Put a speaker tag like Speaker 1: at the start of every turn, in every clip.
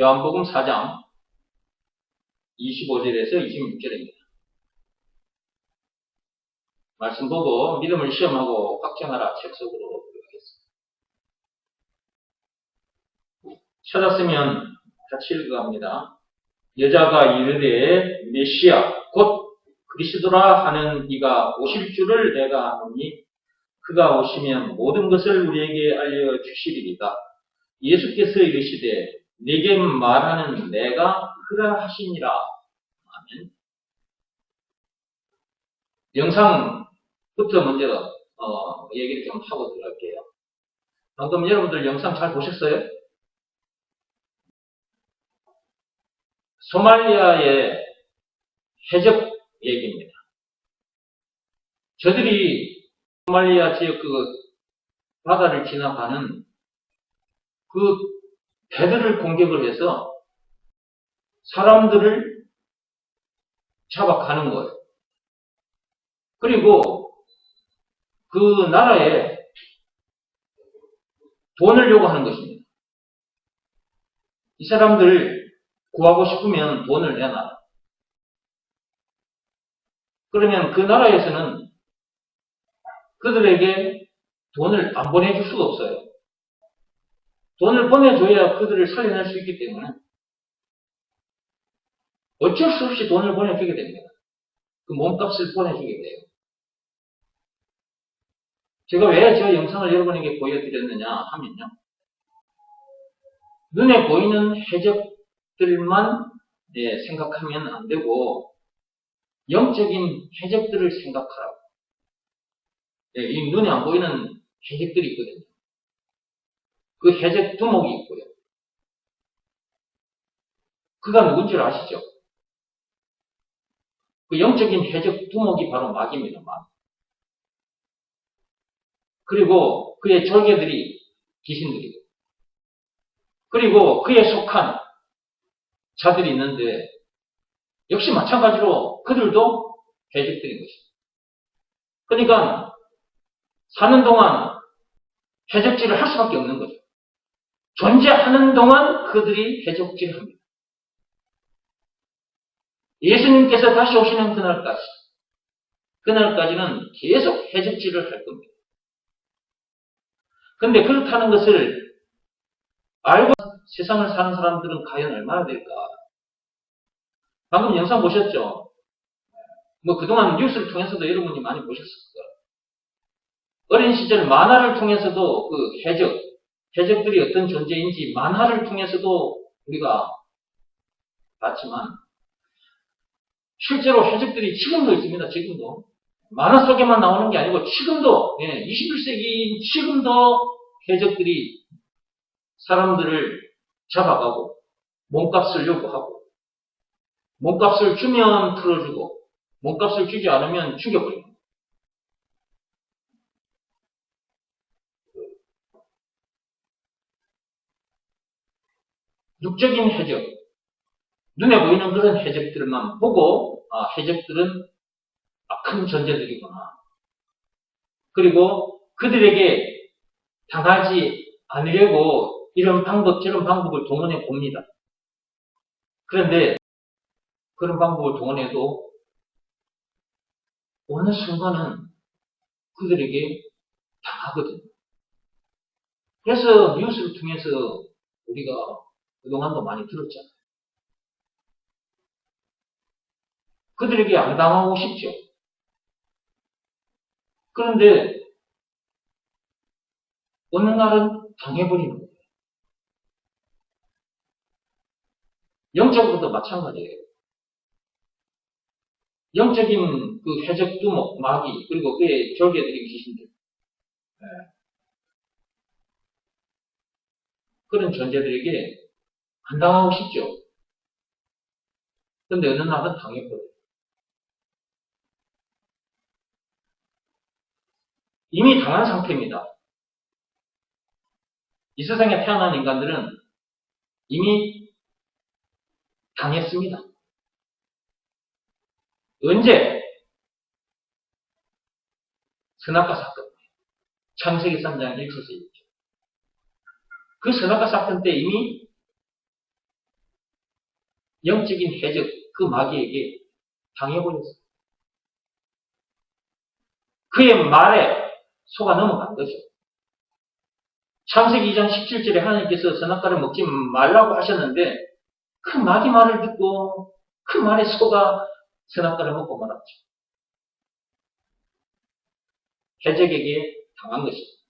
Speaker 1: 요한복음 4장 25절에서 26절입니다. 말씀 보고 믿음을 시험하고 확정하라 책 속으로 들어가겠습니다. 찾았으면 같이 읽어갑니다. 여자가 이르되 메시아 곧 그리스도라 하는 이가 오실 줄을 내가 아노니 그가 오시면 모든 것을 우리에게 알려주시리이다. 예수께서 이르시되 내게 말하는 내가 그라 하시니라. 아멘. 영상부터 먼저 얘기를 좀 하고 들어갈게요. 방금 여러분들 영상 잘 보셨어요? 소말리아의 해적 얘기입니다. 저들이 소말리아 지역 그 바다를 지나가는 그 배들을 공격을 해서 사람들을 잡아가는 거예요. 그리고 그 나라에 돈을 요구하는 것입니다. 이 사람들 구하고 싶으면 돈을 내놔라. 그러면 그 나라에서는 그들에게 돈을 안 보내줄 수가 없어요. 돈을 보내줘야 그들을 살려낼 수 있기 때문에 어쩔 수 없이 돈을 보내주게 됩니다. 그 몸값을 보내주게 돼요. 제가 왜 저 영상을 여러분에게 보여드렸느냐 하면요. 눈에 보이는 해적들만 생각하면 안 되고 영적인 해적들을 생각하라고. 이 눈에 안 보이는 해적들이 있거든요. 그 해적 두목이 있고요. 그가 누군지 아시죠? 그 영적인 해적 두목이 바로 마귀입니다. 마귀. 그리고 그의 절개들이 귀신들이고 그리고 그에 속한 자들이 있는데 역시 마찬가지로 그들도 해적들인 것입니다. 그러니까 사는 동안 해적질을 할 수밖에 없는 거죠. 존재하는 동안 그들이 해적질을 합니다. 예수님께서 다시 오시는 그날까지는 계속 해적질을 할 겁니다. 그런데 그렇다는 것을 알고 세상을 사는 사람들은 과연 얼마나 될까? 방금 영상 보셨죠? 그동안 뉴스를 통해서도 여러분이 많이 보셨을 거예요. 어린 시절 만화를 통해서도 그 해적들이 어떤 존재인지 만화를 통해서도 우리가 봤지만 실제로 해적들이 지금도 있습니다. 지금도. 만화 속에만 나오는 게 아니고 지금도 21세기인 지금도 해적들이 사람들을 잡아가고 몸값을 요구하고 몸값을 주면 풀어주고 몸값을 주지 않으면 죽여버립니다. 육적인 해적, 눈에 보이는 그런 해적들만 보고 해적들은 큰 존재들이구나. 그리고 그들에게 당하지 않으려고 이런 방법 저런 방법을 동원해 봅니다. 그런데 그런 방법을 동원해도 어느 순간은 그들에게 당하거든요. 그래서 뉴스를 통해서 우리가 그동안도 많이 들었잖아요. 그들에게 안 당하고 싶죠. 그런데 어느 날은 당해버리는 거예요. 영적으로도 마찬가지예요. 영적인 그 해적 두목, 마귀, 그리고 그의 절개들인 귀신들. 그런 존재들에게 안 당하고 싶죠. 그런데 어느 날은 당해버려요. 이미 당한 상태입니다. 이 세상에 태어난 인간들은 이미 당했습니다. 언제? 선악과 사건. 창세기 3장 1절에 있죠. 그 선악과 사건 때 이미 영적인 해적 그 마귀에게 당해버렸어요. 그의 말에 속아 넘어간 거죠. 창세기 2장 17절에 하나님께서 선악과를 먹지 말라고 하셨는데 그 마귀 말을 듣고 그 말에 속아 선악과를 먹고 말았죠. 해적에게 당한 것입니다.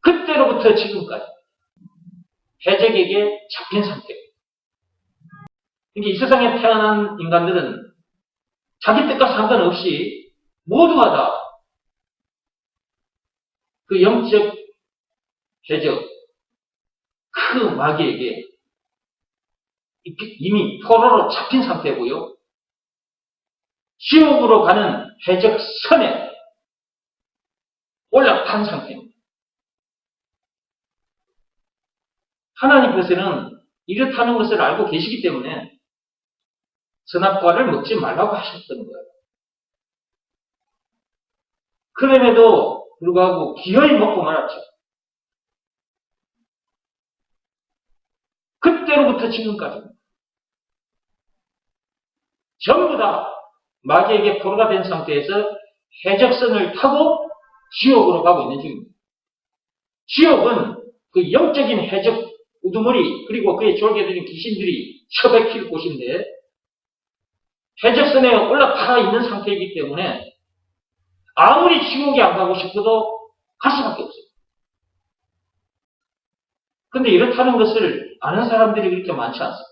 Speaker 1: 그때로부터 지금까지 해적에게 잡힌 상태. 이 세상에 태어난 인간들은 자기 뜻과 상관없이 모두가 다 그 영적 해적, 그 마귀에게 이미 포로로 잡힌 상태고요. 지옥으로 가는 해적선에 올라탄 상태입니다. 하나님께서는 이렇다는 것을 알고 계시기 때문에 선악과를 먹지 말라고 하셨던 거예요. 그럼에도 불구하고 기어이 먹고 말았죠. 그때로부터 지금까지 전부 다 마귀에게 포로가 된 상태에서 해적선을 타고 지옥으로 가고 있는 중입니다. 지옥은 그 영적인 해적 우두머리 그리고 그의 졸개들인 귀신들이 처박힐 곳인데 해적선에 올라타 있는 상태이기 때문에 아무리 지옥에 안 가고 싶어도 갈 수밖에 없어요. 근데 이렇다는 것을 아는 사람들이 그렇게 많지 않습니다.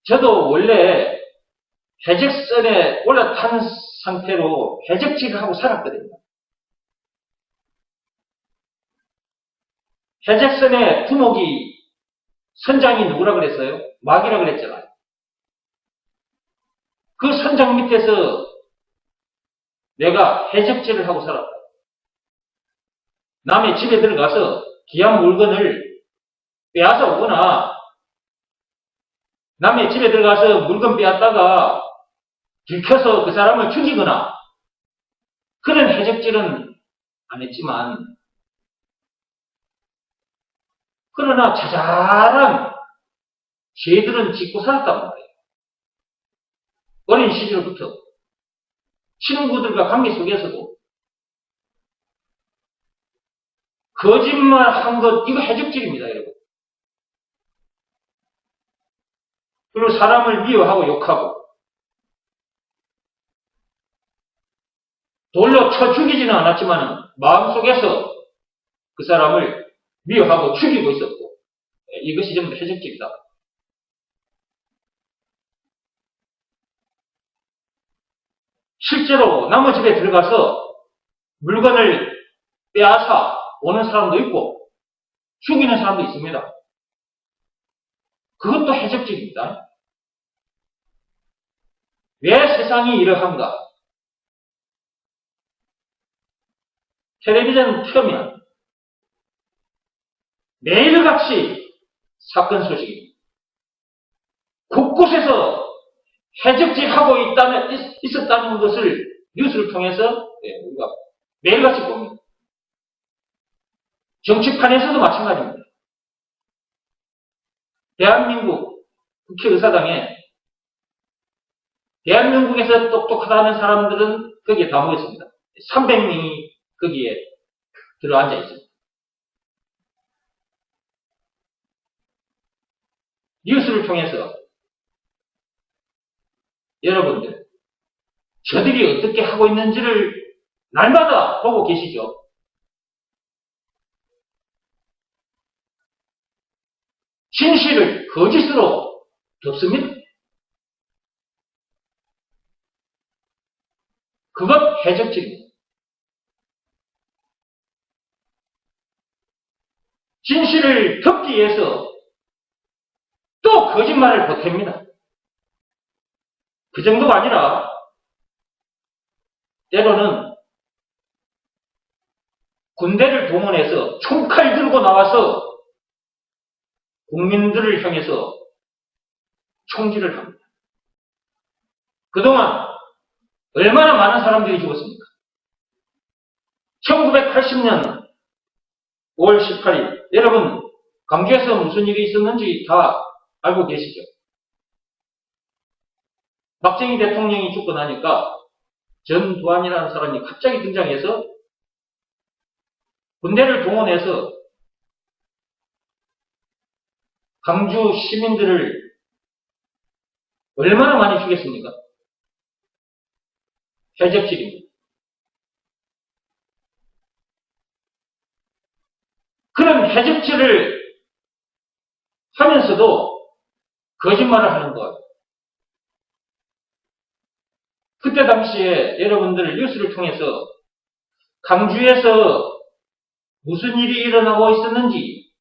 Speaker 1: 저도 원래 해적선에 올라탄 상태로 해적질을 하고 살았거든요. 해적선의 두목이 선장이 누구라 그랬어요? 마귀라 그랬잖아요. 그 선장 밑에서 내가 해적질을 하고 살았다. 남의 집에 들어가서 귀한 물건을 빼앗아 오거나 남의 집에 들어가서 물건 빼앗다가 들켜서 그 사람을 죽이거나 그런 해적질은 안 했지만 그러나 자잘한 죄들은 짓고 살았단 말이에요. 어린 시절부터 친구들과 관계 속에서도 거짓말 한 것, 이거 해적질입니다, 여러분. 그리고 사람을 미워하고 욕하고 돌로 쳐 죽이지는 않았지만 마음속에서 그 사람을 미워하고 죽이고 있었고 이것이 전부 해적질이다. 실제로 남의 집에 들어가서 물건을 빼앗아 오는 사람도 있고 죽이는 사람도 있습니다. 그것도 해적질입니다. 왜 세상이 이러한가? 텔레비전 틀면 매일같이 사건 소식입니다. 곳곳에서 해적질하고 있었다는 것을 뉴스를 통해서 우리가 매일같이 봅니다. 정치판에서도 마찬가지입니다. 대한민국 국회의사당에 대한민국에서 똑똑하다는 사람들은 거기에 다 모였습니다. 300명이 거기에 들어앉아 있습니다. 뉴스를 통해서 여러분들 저들이 어떻게 하고 있는지를 날마다 보고 계시죠? 진실을 거짓으로 덮습니다. 그것 해적질입니다. 진실을 덮기 위해서 또 거짓말을 보탭니다. 그 정도가 아니라 때로는 군대를 동원해서 총칼 들고 나와서 국민들을 향해서 총질을 합니다. 그동안 얼마나 많은 사람들이 죽었습니까? 1980년 5월 18일 여러분 광주에서 무슨 일이 있었는지 다 알고 계시죠? 박정희 대통령이 죽고 나니까 전두환이라는 사람이 갑자기 등장해서 군대를 동원해서 광주 시민들을 얼마나 많이 죽였습니까? 해적질입니다. 그런 해적질을 하면서도 거짓말을 하는 것. 그때 당시에 여러분들 뉴스를 통해서 광주에서 무슨 일이 일어나고 있었는지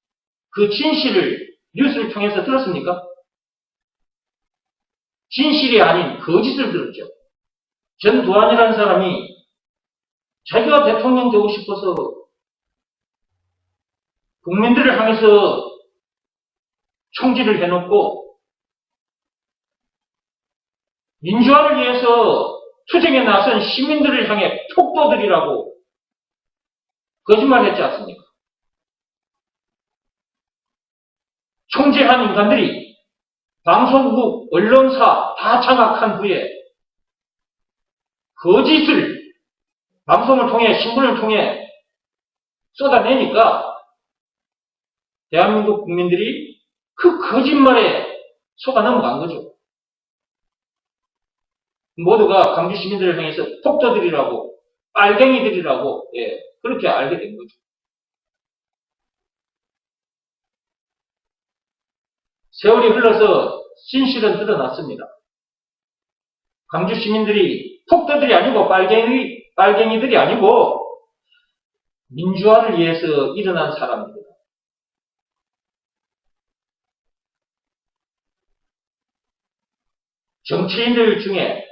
Speaker 1: 그 진실을 뉴스를 통해서 들었습니까? 진실이 아닌 거짓을 들었죠. 전두환이라는 사람이 자기가 대통령 되고 싶어서 국민들을 향해서 총질을 해놓고 민주화를 위해서 투쟁에 나선 시민들을 향해 폭도들이라고 거짓말했지 않습니까? 총질한 인간들이 방송국, 언론사 다 장악한 후에 거짓을 방송을 통해 신문을 통해 쏟아내니까 대한민국 국민들이 그 거짓말에 속아 넘어간 거죠. 모두가 광주 시민들을 향해서 폭도들이라고 빨갱이들이라고 그렇게 알게 된 거죠. 세월이 흘러서 진실은 드러났습니다. 광주 시민들이 폭도들이 아니고 빨갱이들이 아니고 민주화를 위해서 일어난 사람입니다. 정치인들 중에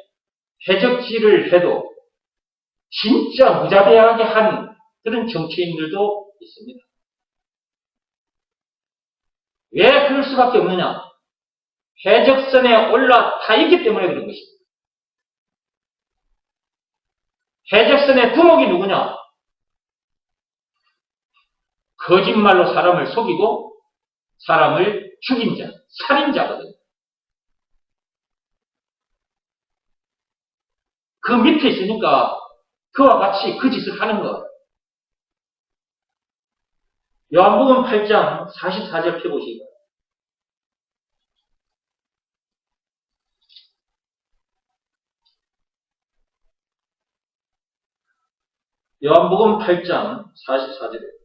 Speaker 1: 해적질을 해도 진짜 무자비하게 한 그런 정치인들도 있습니다. 왜 그럴 수밖에 없느냐? 해적선에 올라타 있기 때문에 그런 것입니다. 해적선의 두목이 누구냐? 거짓말로 사람을 속이고 사람을 죽인 자, 살인자거든요. 그 밑에 있으니까 그와 같이 그 짓을 하는 것. 요한복음 8장 44절 펴보시기 바랍니다. 요한복음 8장 44절에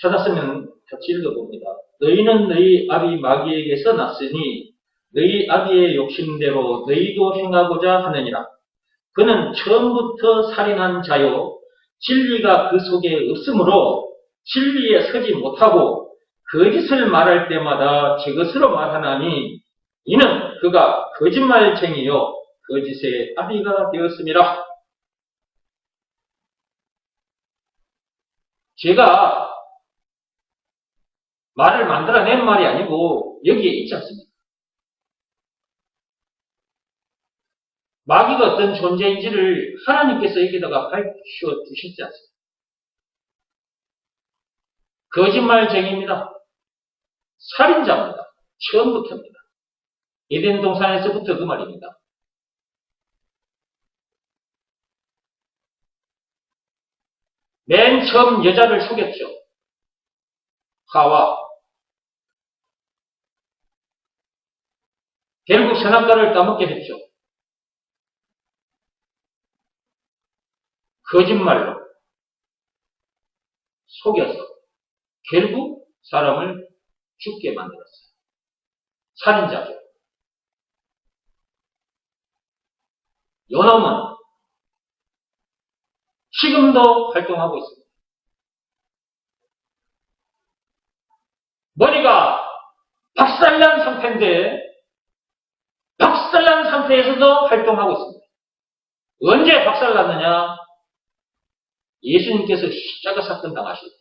Speaker 1: 찾았으면 같이 읽어봅니다. 너희는 너희 아비 마귀에게서 났으니 너희 아비의 욕심대로 너희도 행하고자 하느니라. 그는 처음부터 살인한 자요 진리가 그 속에 없으므로 진리에 서지 못하고 거짓을 말할 때마다 저것으로 말하나니 이는 그가 거짓말쟁이요 거짓의 아비가 되었음이라. 제가 말을 만들어낸 말이 아니고 여기에 있지 않습니까? 마귀가 어떤 존재인지를 하나님께서 여기다가 밝혀주셨지 않습니까? 거짓말쟁이입니다. 살인자입니다. 처음부터입니다. 에덴 동산에서부터 그 말입니다. 맨 처음 여자를 속였죠. 하와. 결국 선악과를 따먹게 했죠. 거짓말로 속여서 결국 사람을 죽게 만들었어요. 살인자죠. 요놈은 지금도 활동하고 있습니다. 머리가 박살난 상태인데 박살난 상태에서도 활동하고 있습니다. 언제 박살났느냐? 예수님께서 십자가 사건 당하실 때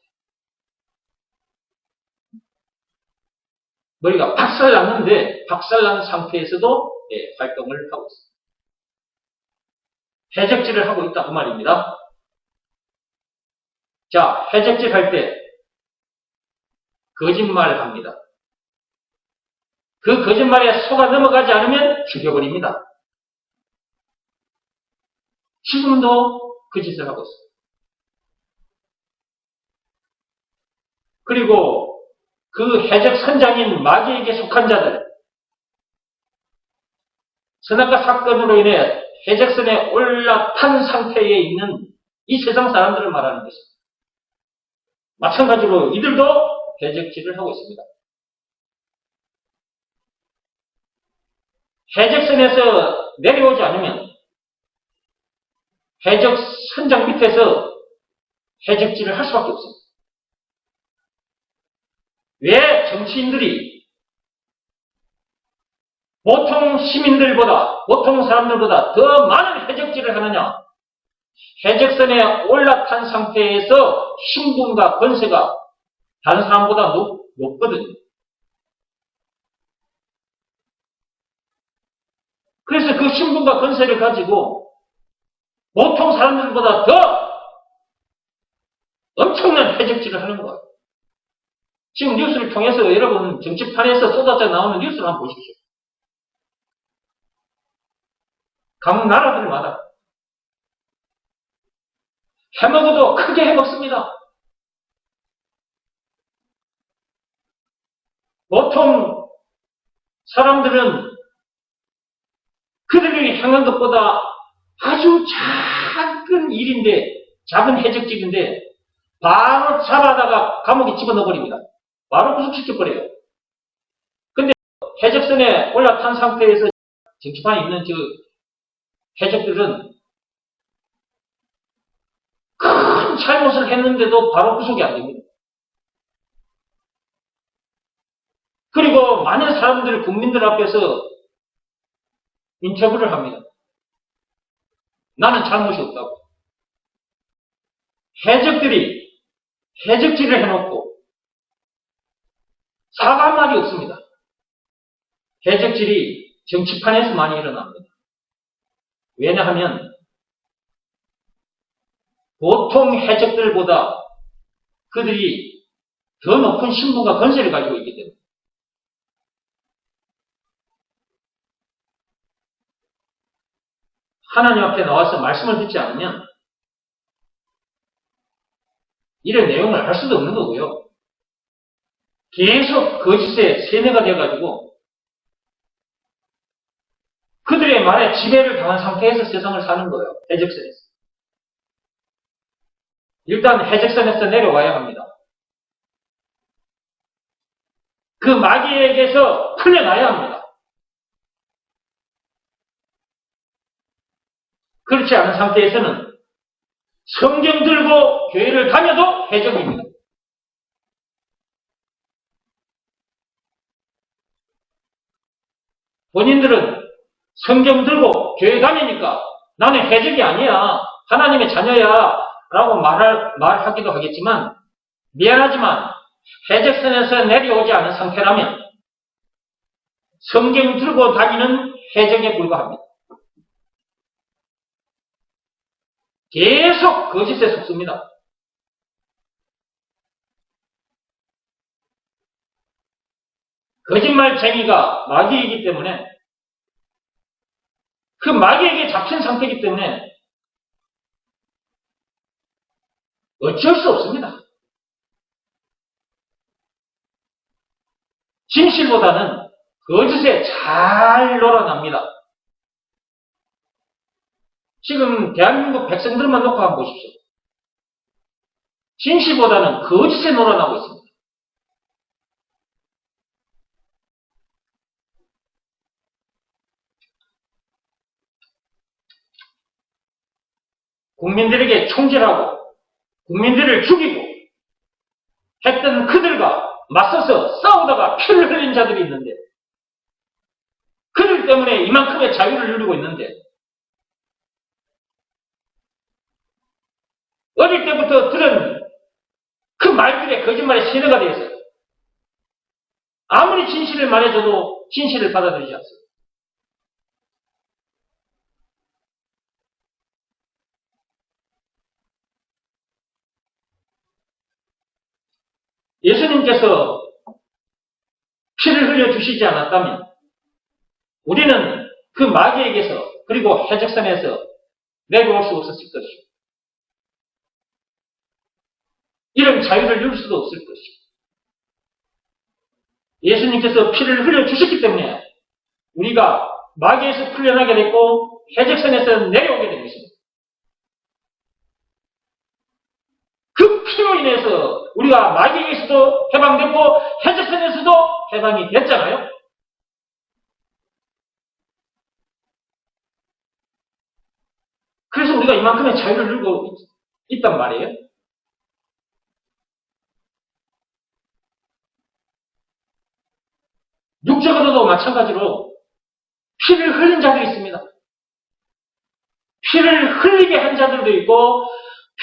Speaker 1: 머리가 박살났는데 박살난 상태에서도 활동을 하고 있습니다. 해적질을 하고 있다 그 말입니다. 자, 해적질 할 때 거짓말을 합니다. 그 거짓말에 속아 넘어가지 않으면 죽여버립니다. 지금도 그 짓을 하고 있습니다. 그리고 그 해적 선장인 마귀에게 속한 자들, 선악과 사건으로 인해 해적선에 올라탄 상태에 있는 이 세상 사람들을 말하는 것입니다. 마찬가지로 이들도 해적질을 하고 있습니다. 해적선에서 내려오지 않으면 해적 선장 밑에서 해적질을 할 수밖에 없습니다. 왜 정치인들이 보통 시민들보다, 보통 사람들보다 더 많은 해적질을 하느냐? 해적선에 올라탄 상태에서 신분과 권세가 다른 사람보다 높거든요. 그래서 그 신분과 권세를 가지고 보통 사람들보다 더 엄청난 해적질을 하는 거예요. 지금 뉴스를 통해서 여러분 정치판에서 쏟아져 나오는 뉴스를 한번 보십시오. 각 나라들마다 해먹어도 크게 해먹습니다. 보통 사람들은 그들이 향한 것보다 아주 작은 일인데, 작은 해적질인데 바로 잡아다가 감옥에 집어넣어버립니다. 바로 구속시켜버려요. 근데 해적선에 올라탄 상태에서 정치판에 있는 해적들은 큰 잘못을 했는데도 바로 구속이 안 됩니다. 그리고 많은 사람들, 국민들 앞에서 인터뷰를 합니다. 나는 잘못이 없다고. 해적들이 해적질을 해놓고 사과 한마디 없습니다. 해적질이 정치판에서 많이 일어납니다. 왜냐하면 보통 해적들보다 그들이 더 높은 신분과 권세를 가지고 있기 때문에. 하나님 앞에 나와서 말씀을 듣지 않으면 이런 내용을 알 수도 없는 거고요. 계속 거짓에 세뇌가 돼가지고 그들의 말에 지배를 당한 상태에서 세상을 사는 거예요. 해적선에서. 일단 해적선에서 내려와야 합니다. 그 마귀에게서 풀려나야 합니다. 그렇지 않은 상태에서는 성경 들고 교회를 다녀도 해적입니다. 본인들은 성경 들고 교회 다니니까 나는 해적이 아니야, 하나님의 자녀야 라고 말하기도 하겠지만, 미안하지만 해적선에서 내려오지 않은 상태라면 성경 들고 다니는 해적에 불과합니다. 계속 거짓에 속습니다. 거짓말쟁이가 마귀이기 때문에, 그 마귀에게 잡힌 상태이기 때문에 어쩔 수 없습니다. 진실보다는 거짓에 잘 놀아납니다. 지금 대한민국 백성들만 놓고 한번 보십시오. 진실보다는 거짓에 놀아나고 있습니다. 국민들에게 총질하고 국민들을 죽이고 했던 그들과 맞서서 싸우다가 피를 흘린 자들이 있는데, 그들 때문에 이만큼의 자유를 누리고 있는데, 어릴 때부터 들은 그 말들의 거짓말에 세뇌가 되어 있어요. 아무리 진실을 말해줘도 진실을 받아들이지 않습니다. 예수님께서 피를 흘려주시지 않았다면 우리는 그 마귀에게서 그리고 해적선에서 내려올 수 없었을 것이고 이런 자유를 누릴 수도 없을 것이고 예수님께서 피를 흘려주셨기 때문에 우리가 마귀에서 풀려나게 됐고 해적선에서 내려오게 된 것입니다. 그 피로 인해서 우리가 마귀에게서도 해방됐고 해적선에서도 해방이 됐잖아요. 그래서 우리가 이만큼의 자유를 누리고 있단 말이에요. 육적으로도 마찬가지로 피를 흘린 자들이 있습니다. 피를 흘리게 한 자들도 있고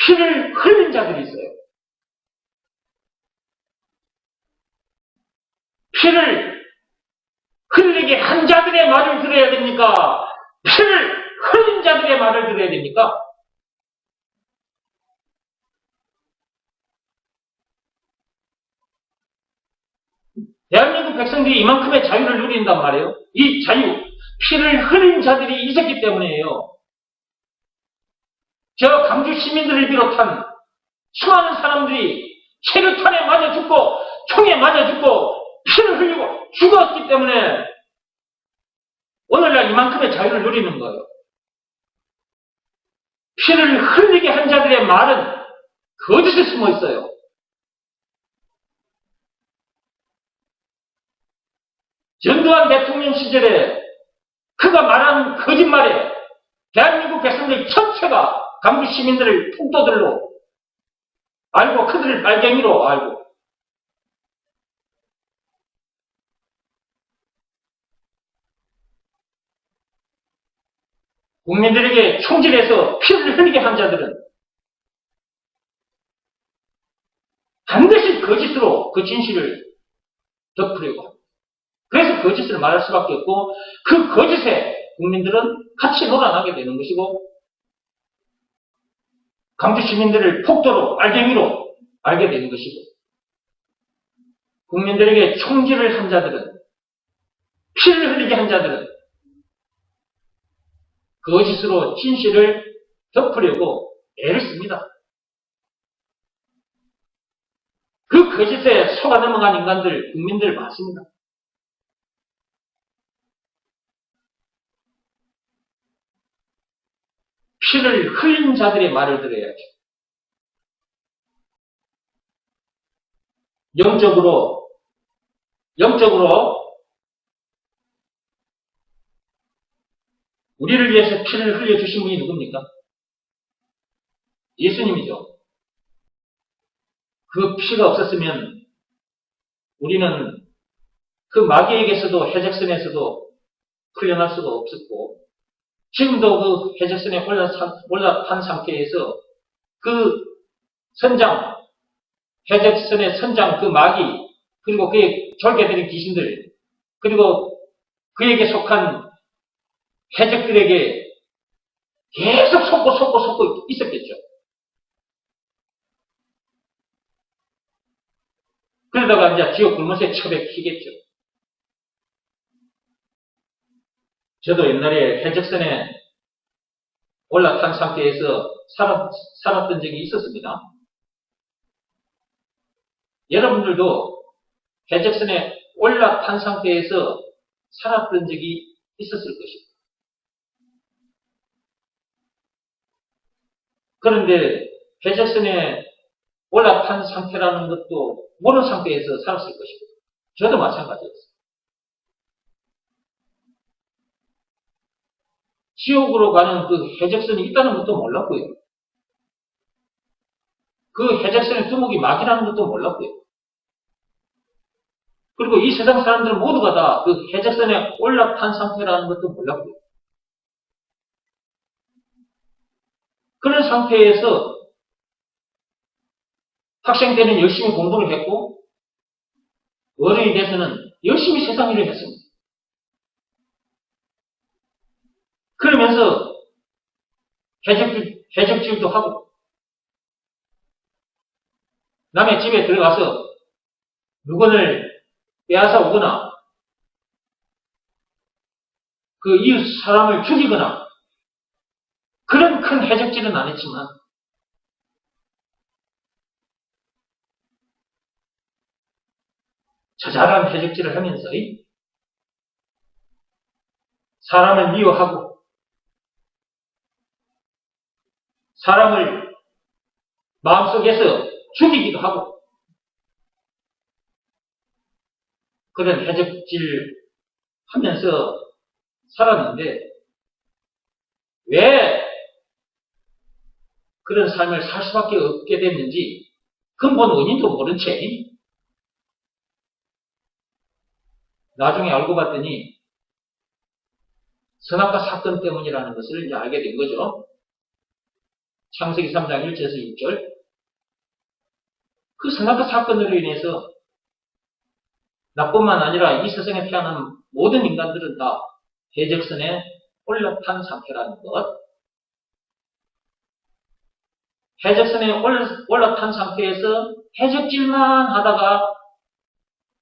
Speaker 1: 피를 흘린 자들이 있어요. 피를 흘리게 한 자들의 말을 들어야 됩니까? 피를 흘린 자들의 말을 들어야 됩니까? 대한민국 백성들이 이만큼의 자유를 누린단 말이에요. 이 자유, 피를 흘린 자들이 있었기 때문이에요. 저 강주 시민들을 비롯한 수많은 사람들이 체류탄에 맞아 죽고 총에 맞아 죽고 피를 흘리고 죽었기 때문에 오늘날 이만큼의 자유를 누리는 거예요. 피를 흘리게 한 자들의 말은 거짓에 숨어 있어요. 전두환 대통령 시절에 그가 말한 거짓말에 대한민국 백성들 전체가 강주 시민들을 폭도들로 알고 그들을 빨갱이로 알고 국민들에게 총질해서 피를 흘리게 한 자들은 반드시 거짓으로 그 진실을 덮으려고 합니다. 그래서 거짓을 말할 수밖에 없고 그 거짓에 국민들은 같이 놀아나게 되는 것이고 강주 시민들을 폭도로 빨갱이로 알게 되는 것이고 국민들에게 총질을 한 자들은 피를 흘리게 한 자들은 거짓으로 진실을 덮으려고 애를 씁니다. 그 거짓에 속아 넘어간 인간들, 국민들 많습니다. 피를 흘린 자들의 말을 들어야죠. 영적으로 우리를 위해서 피를 흘려주신 분이 누굽니까? 예수님이죠. 그 피가 없었으면 우리는 그 마귀에게서도 해적선에서도 풀려날 수가 없었고 지금도 그 해적선에 올라탄 상태에서 그 선장, 해적선의 선장 그 마귀 그리고 그의 졸개들인 귀신들 그리고 그에게 속한 해적들에게 계속 속고 있었겠죠. 그러다가 이제 지옥 불못에 처박히겠죠. 저도 옛날에 해적선에 올라탄 상태에서 살았던 적이 있었습니다. 여러분들도 해적선에 올라탄 상태에서 살았던 적이 있었을 것입니다. 그런데 해적선에 올라탄 상태라는 것도 모르는 상태에서 살았을 것입니다. 저도 마찬가지였어요. 지옥으로 가는 그 해적선이 있다는 것도 몰랐고요. 그 해적선의 두목이 마귀라는 것도 몰랐고요. 그리고 이 세상 사람들은 모두가 다 그 해적선에 올라탄 상태라는 것도 몰랐고요. 그런 상태에서 학생 때는 열심히 공부를 했고 어른이 돼서는 열심히 세상 일을 했습니다. 그러면서 해적질도 하고 남의 집에 들어가서 물건을 빼앗아 오거나 그 이웃 사람을 죽이거나 그런 큰 해적질은 안 했지만 자잘한 해적질을 하면서 사람을 미워하고 사람을 마음속에서 죽이기도 하고 그런 해적질 하면서 살았는데 왜 그런 삶을 살 수밖에 없게 됐는지 근본 원인도 모른 채 나중에 알고 봤더니 선악과 사건 때문이라는 것을 이제 알게 된 거죠. 창세기 3장 1절에서 6절. 그 선악과 사건으로 인해서 나뿐만 아니라 이 세상에 태어난 모든 인간들은 다 해적선에 올라탄 상태라는 것. 해적선에 올라탄 상태에서 해적질만 하다가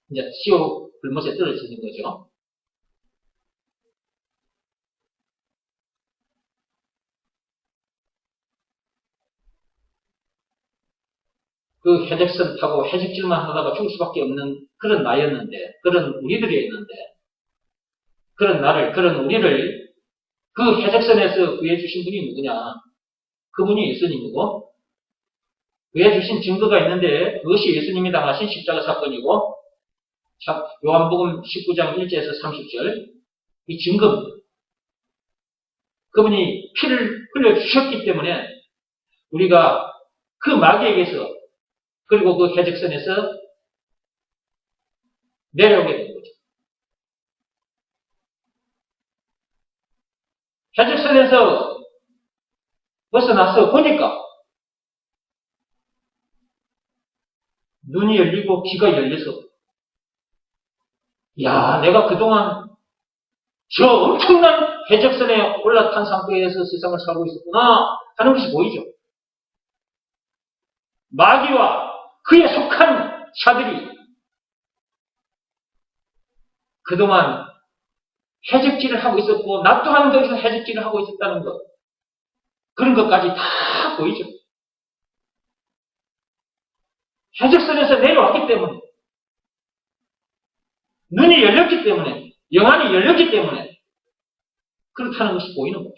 Speaker 1: 이제 지옥 불못에 떨어지는 거죠. 그 해적선 타고 해적질만 하다가 죽을 수밖에 없는 그런 나였는데, 그런 우리들이었는데, 그런 우리를 그 해적선에서 구해주신 분이 누구냐? 그분이 예수님이고, 구해주신 증거가 있는데, 그것이 예수님이 당하신 십자가 사건이고, 요한복음 19장 1절에서 30절, 이 증거입니다. 그분이 피를 흘려주셨기 때문에, 우리가 그 마귀에게서, 그리고 그 해적선에서 내려오게 된 거죠. 해적선에서 벗어나서 보니까 눈이 열리고 귀가 열려서 야, 내가 그동안 저 엄청난 해적선에 올라탄 상태에서 세상을 살고 있었구나 하는 것이 보이죠. 마귀와 그에 속한 자들이 그동안 해적질을 하고 있었고 나 또한 거기서 해적질을 하고 있었다는 것, 그런 것까지 다 보이죠. 해적선에서 내려왔기 때문에, 눈이 열렸기 때문에, 영안이 열렸기 때문에 그렇다는 것이 보이는 거죠.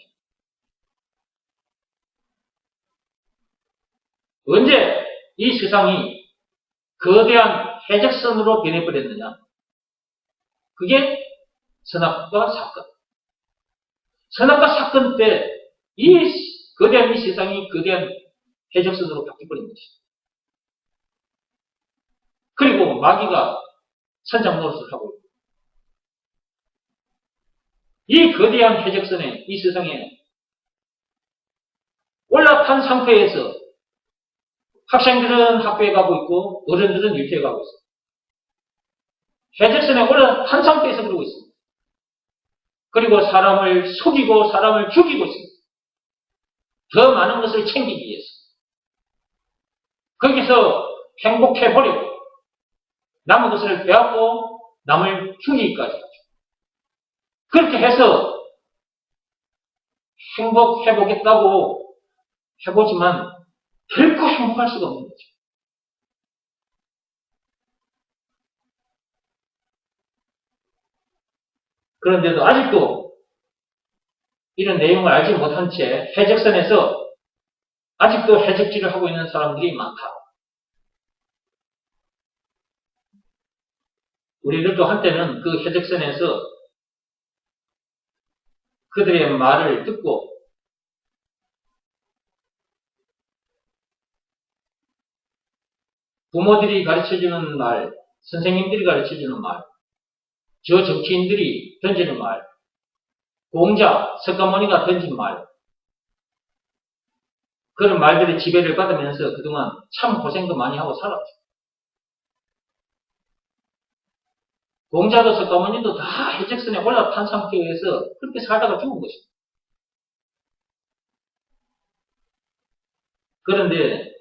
Speaker 1: 언제 이 세상이 거대한 해적선으로 변해버렸느냐? 그게 선악과 사건. 선악과 사건 때 이 거대한 이 세상이 거대한 해적선으로 바뀌어버린 것이죠. 그리고 마귀가 선장 노릇을 하고 있고, 이 거대한 해적선에 이 세상에 올라탄 상태에서 학생들은 학교에 가고 있고 어른들은 일터에 가고 있습니다. 해적선에 올라탄 상태에서 그러고 있습니다. 그리고 사람을 속이고 사람을 죽이고 있습니다. 더 많은 것을 챙기기 위해서. 거기서 행복해버리고 남은 것을 빼앗고 남을 죽이기까지 하죠. 그렇게 해서 행복해보겠다고 해보지만 결코 행복할 수가 없는 거죠. 그런데도 아직도 이런 내용을 알지 못한 채 해적선에서 아직도 해적질을 하고 있는 사람들이 많다. 우리들도 한때는 그 해적선에서 그들의 말을 듣고 부모들이 가르쳐주는 말, 선생님들이 가르쳐주는 말, 저 정치인들이 던지는 말, 공자, 석가모니가 던진 말, 그런 말들의 지배를 받으면서 그동안 참 고생도 많이 하고 살았죠. 공자도 석가모니도 다 해적선에 올라탄 상태에서 그렇게 살다가 죽은 것입니다. 그런데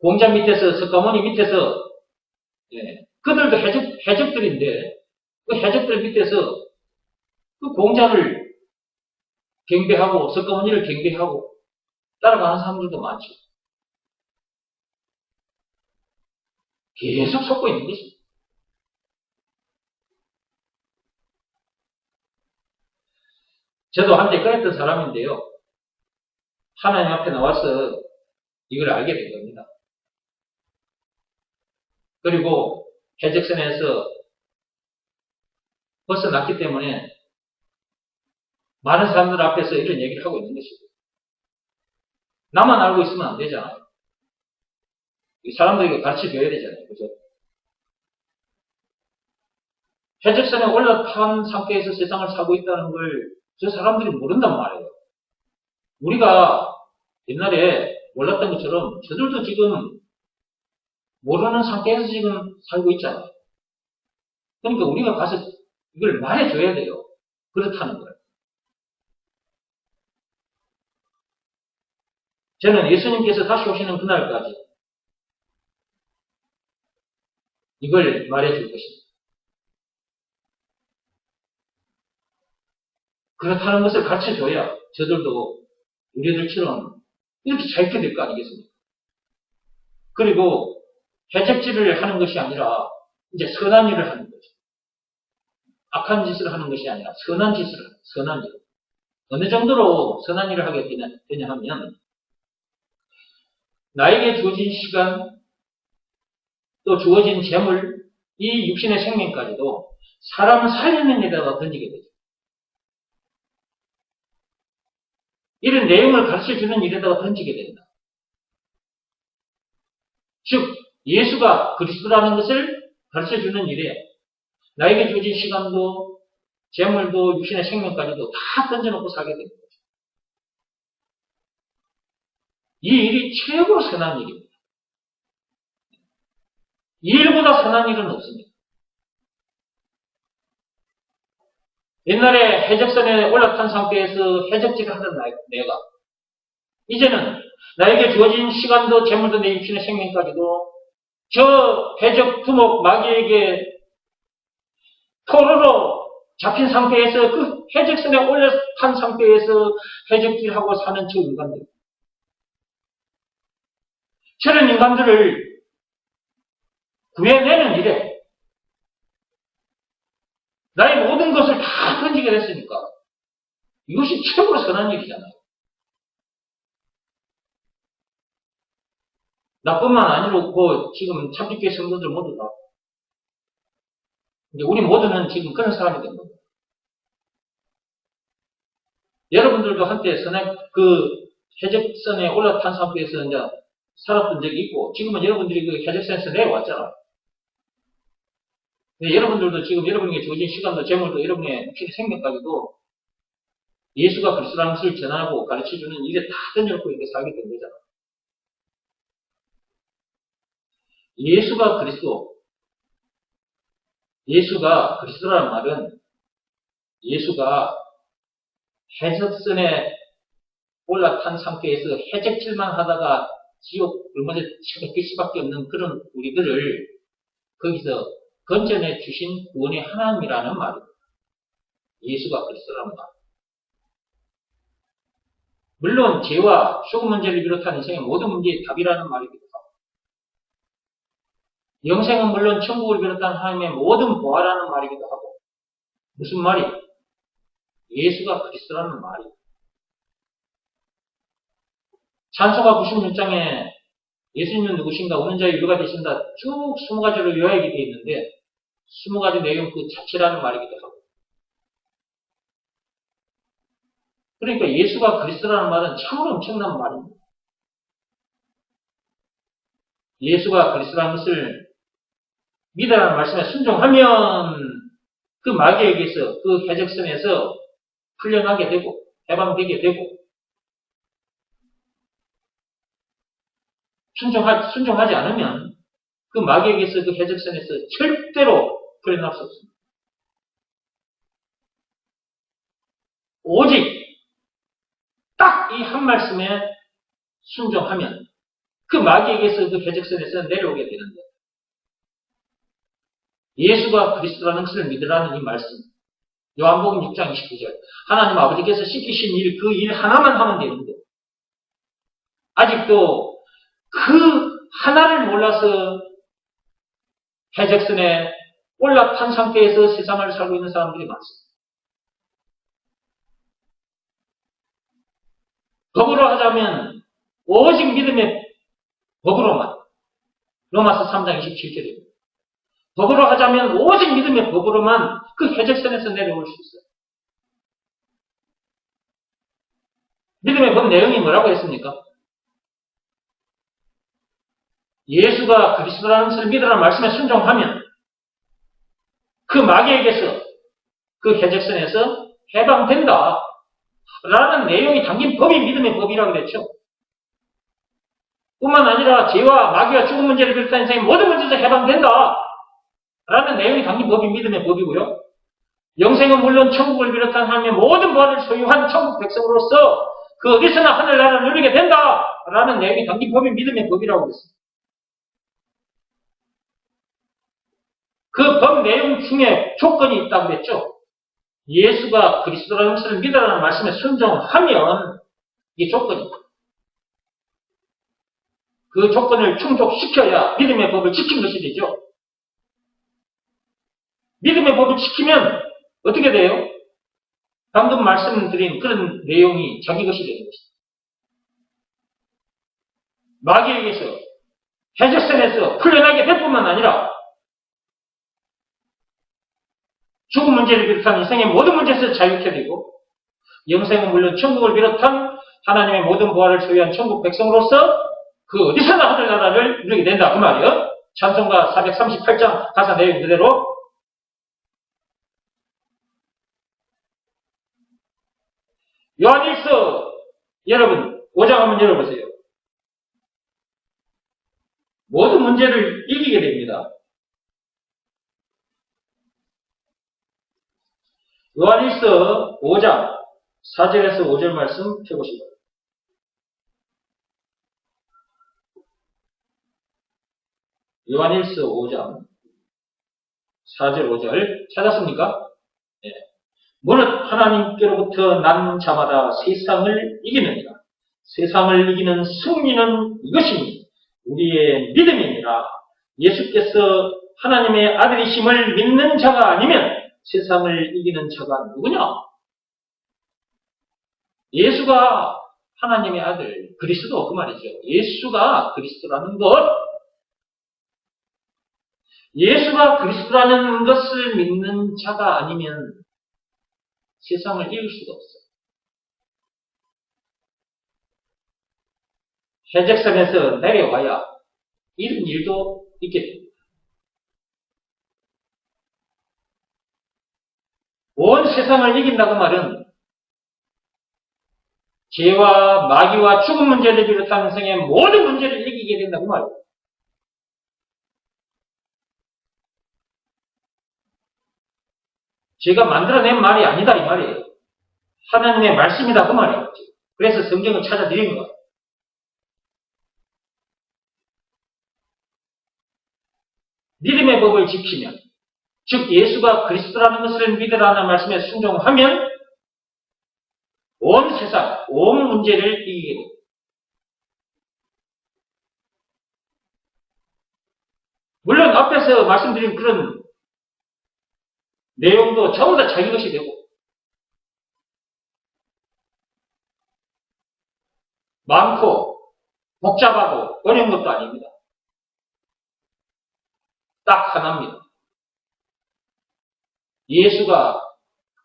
Speaker 1: 공자 밑에서 석가모니 밑에서 그들도 해적들인데 그 해적들 밑에서 그 공자를 경배하고 석가모니를 경배하고 따라가는 사람들도 많죠. 계속 속고 있는 것입니다. 저도 한때 그랬던 사람인데요. 하나님 앞에 나와서 이걸 알게 된 겁니다. 그리고 해적선에서 벗어났기 때문에 많은 사람들 앞에서 이런 얘기를 하고 있는 것입니다. 나만 알고 있으면 안 되잖아요. 이 사람들에게 가르쳐줘야 되잖아요. 그죠? 해적선에 올라탄 상태에서 세상을 살고 있다는 걸 저 사람들이 모른단 말이에요. 우리가 옛날에 몰랐던 것처럼 저들도 지금 모르는 상태에서 지금 살고 있잖아요. 그러니까 우리가 가서 이걸 말해줘야 돼요. 그렇다는 걸. 저는 예수님께서 다시 오시는 그날까지 이걸 말해줄 것입니다. 그렇다는 것을 가르쳐줘야 저들도 우리들처럼 이렇게 잘 크게 될 거 아니겠습니까? 그리고 해적질을 하는 것이 아니라 이제 선한 일을 하는 거죠. 악한 짓을 하는 것이 아니라 선한 짓을 하는 거예요. 선한 일. 어느 정도로 선한 일을 하게 되냐 하면 나에게 주어진 시간 또 주어진 재물 이 육신의 생명까지도 사람을 살리는 데다가 던지게 되죠. 이런 내용을 가르쳐주는 일에다가 던지게 된다. 즉 예수가 그리스도라는 것을 가르쳐주는 일에 나에게 주어진 시간도 재물도 육신의 생명까지도 다 던져놓고 살게 됩니다. 이 일이 최고로 선한 일입니다. 이 일보다 선한 일은 없습니다. 옛날에 해적선에 올라탄 상태에서 해적질을 하던 내가 이제는 나에게 주어진 시간도 재물도 내 육신의 생명까지도 저 해적 두목 마귀에게 포로로 잡힌 상태에서 그 해적선에 올라탄 상태에서 해적질하고 사는 저 인간들. 저런 인간들을 구해내는 일에 나의 모든 것을 다 던지게 됐으니까 이것이 최고로 선한 일이잖아요. 나뿐만 아니고 지금 참직교회 성도들 모두 다 이제 우리 모두는 지금 그런 사람이 된 겁니다. 여러분들도 한때 그 해적선에 올라탄 상태에서 이제 살았던 적이 있고 지금은 여러분들이 그 해적선에서 내려왔잖아요. 여러분들도 지금 여러분에게 주어진 시간도 재물도 여러분의 육신의 생명까지도 예수가 그리스도라는 것을 전하고 가르쳐주는 일에 다 던져놓고 이렇게 살게 된 거잖아요. 예수가 그리스도라는 말은 예수가 해적선에 올라탄 상태에서 해적질만 하다가 지옥 얼마나 처박힐 수밖에 없는 그런 우리들을 거기서 건져내 주신 구원의 하나님이라는 말입니다. 예수가 그리스도라는 말. 물론 죄와 죽음 문제를 비롯한 인생의 모든 문제의 답이라는 말이기도 하고 영생은 물론 천국을 비롯한 하나님의 모든 보화라는 말이기도 하고 무슨 말이? 예수가 그리스도라는 말이. 찬송가 96장에 예수님은 누구신가? 오는 자의 위로가 되신다. 쭉 20가지로 요약이 되어 있는데 20가지 내용 그 자체라는 말이기도 하고 그러니까 예수가 그리스도라는 말은 참으로 엄청난 말입니다. 예수가 그리스도라는 것을 믿으라는 말씀에 순종하면 그 마귀에게서 그 해적선에서 풀려나게 되고 해방되게 되고 순종하지 않으면 그 마귀에게서 그 해적선에서 절대로 풀려날 수 없습니다. 오직 딱 이 한 말씀에 순종하면 그 마귀에게서 그 해적선에서 내려오게 되는데 예수가 그리스도라는 것을 믿으라는 이 말씀. 요한복음 6장 29절. 하나님 아버지께서 시키신 일, 그 일 하나만 하면 되는데, 아직도 그 하나를 몰라서 해적선에 올라탄 상태에서 세상을 살고 있는 사람들이 많습니다. 법으로 하자면 오직 믿음의 법으로만, 로마서 3장 27절입니다. 법으로 하자면 오직 믿음의 법으로만 그 해적선에서 내려올 수 있어요. 믿음의 법 내용이 뭐라고 했습니까? 예수가 그리스도라는 것을 믿으라는 말씀에 순종하면 그 마귀에게서 그 해적선에서 해방된다 라는 내용이 담긴 법이 믿음의 법이라고 그랬죠. 뿐만 아니라 죄와 마귀와 죽음 문제를 비롯한 인생의 모든 문제에서 해방된다 라는 내용이 담긴 법이 믿음의 법이고요. 영생은 물론 천국을 비롯한 하나님의 모든 부활을 소유한 천국 백성으로서 그 어디서나 하늘나라를 누리게 된다 라는 내용이 담긴 법이 믿음의 법이라고 그랬습니다. 그 법 내용 중에 조건이 있다고 그랬죠. 예수가 그리스도라는 것을 믿으라는 말씀에 순종하면 이게 조건입니다. 그 조건을 충족시켜야 믿음의 법을 지킨 것이 되죠. 믿음의 법을 지키면 어떻게 돼요? 방금 말씀드린 그런 내용이 자기 것이 되는 것입니다. 마귀에게서 해적선에서 풀려나게 될 뿐만 아니라 죽음 문제를 비롯한 인생의 모든 문제에서 자유케 되고 영생은 물론 천국을 비롯한 하나님의 모든 부활을 소유한 천국 백성으로서 그 어디서나 하늘나라를 누리게 된다 그 말이에요. 찬송가 438장 가사 내용 그대로. 요한일서 여러분 5장 한번 열어보세요. 모든 문제를 이기게 됩니다. 요한일서 5장 4절에서 5절 말씀 펴보시죠. 요한일서 5장 4절 5절 찾았습니까? 네. 무릇 하나님께로부터 난 자마다 세상을 이기느니라. 세상을 이기는 승리는 이것이니 우리의 믿음이니라. 예수께서 하나님의 아들이심을 믿는 자가 아니면 세상을 이기는 자가 누구냐? 예수가 하나님의 아들, 그리스도 그 말이죠. 예수가 그리스도라는 것, 예수가 그리스도라는 것을 믿는 자가 아니면 세상을 이길 수가 없어요. 해적선에서 내려와야 이런 일도 있게 됩니다. 온 세상을 이긴다고 말은 죄와 마귀와 죽음 문제를 비롯한 인생의 모든 문제를 이기게 된다고 말이에요. 제가 만들어낸 말이 아니다 이 말이에요. 하나님의 말씀이다 그 말이에요. 그래서 성경을 찾아드린 거예요. 믿음의 법을 지키면, 즉 예수가 그리스도라는 것을 믿으라는 말씀에 순종하면 온 세상, 온 문제를 이기게 됩니다. 물론 앞에서 말씀드린 그런 내용도 전부 다 자기 것이 되고 많고 복잡하고 어려운 것도 아닙니다. 딱 하나입니다. 예수가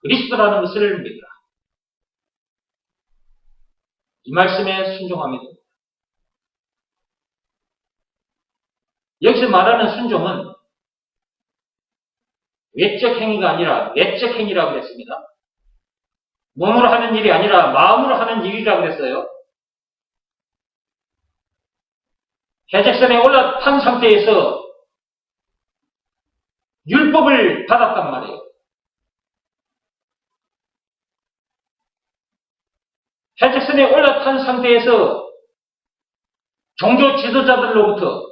Speaker 1: 그리스도라는 것을 믿으라. 이 말씀에 순종하면 됩니다. 여기서 말하는 순종은 외적 행위가 아니라 내적 행위라고 했습니다. 몸으로 하는 일이 아니라 마음으로 하는 일이라고 그랬어요. 해적선에 올라탄 상태에서 율법을 받았단 말이에요. 해적선에 올라탄 상태에서 종교 지도자들로부터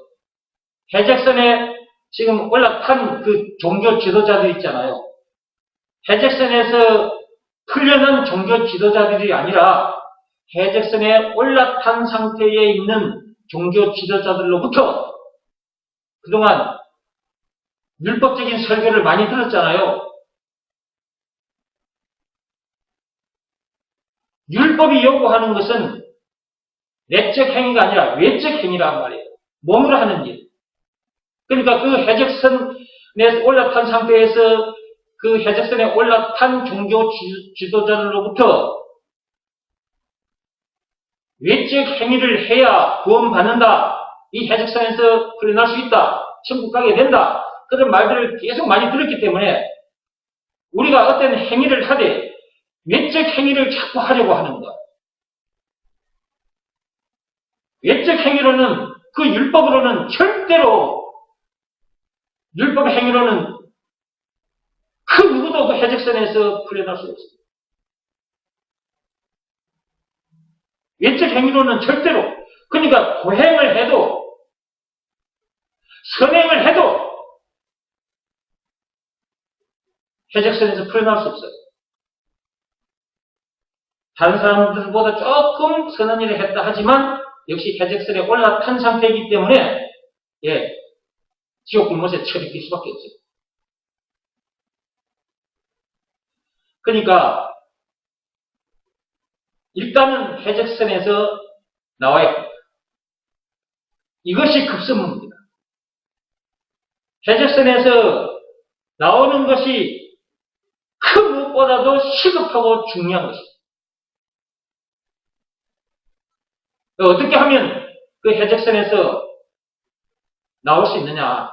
Speaker 1: 해적선에 지금 올라탄 그 종교 지도자들 있잖아요. 해적선에서 풀려난 종교 지도자들이 아니라 해적선에 올라탄 상태에 있는 종교 지도자들로부터 그동안 율법적인 설교를 많이 들었잖아요. 율법이 요구하는 것은 내적 행위가 아니라 외적 행위란 말이에요. 몸으로 하는 일. 그러니까 그 해적선에 올라탄 상태에서 그 해적선에 올라탄 종교 지도자들로부터 외적 행위를 해야 구원받는다. 이 해적선에서 풀려날 수 있다. 천국 가게 된다. 그런 말들을 계속 많이 들었기 때문에 우리가 어떤 행위를 하되 외적 행위를 자꾸 하려고 하는 것. 외적 행위로는 그 율법으로는 절대로 율법 행위로는 그 누구도 그 해적선에서 풀려날 수 없습니다. 외적 행위로는 절대로 그러니까 고행을 해도 선행을 해도 해적선에서 풀려날 수 없어요. 다른 사람들보다 조금 선한 일을 했다 하지만 역시 해적선에 올라탄 상태이기 때문에 지옥 불못에 처리될 수밖에 없어요. 그러니까 일단은 해적선에서 나와야 합니다. 이것이 급선무입니다. 해적선에서 나오는 것이 그 무엇보다도 시급하고 중요한 것입니다. 어떻게 하면 그 해적선에서 나올 수 있느냐?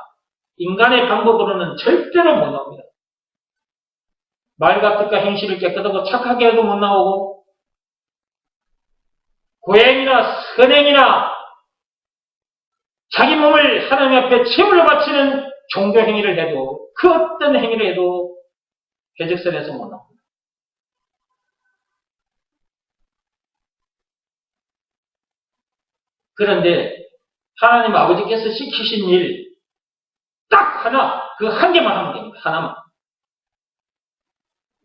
Speaker 1: 인간의 방법으로는 절대로 못 나옵니다. 말과 뜻과 행실을 깨끗하고 착하게 해도 못 나오고 고행이나 선행이나 자기 몸을 하나님 앞에 제물로 바치는 종교 행위를 해도 그 어떤 행위를 해도 해적선에서 못 나옵니다. 그런데 하나님 아버지께서 시키신 일 딱 하나, 그 한 개만 하면 됩니다. 하나만.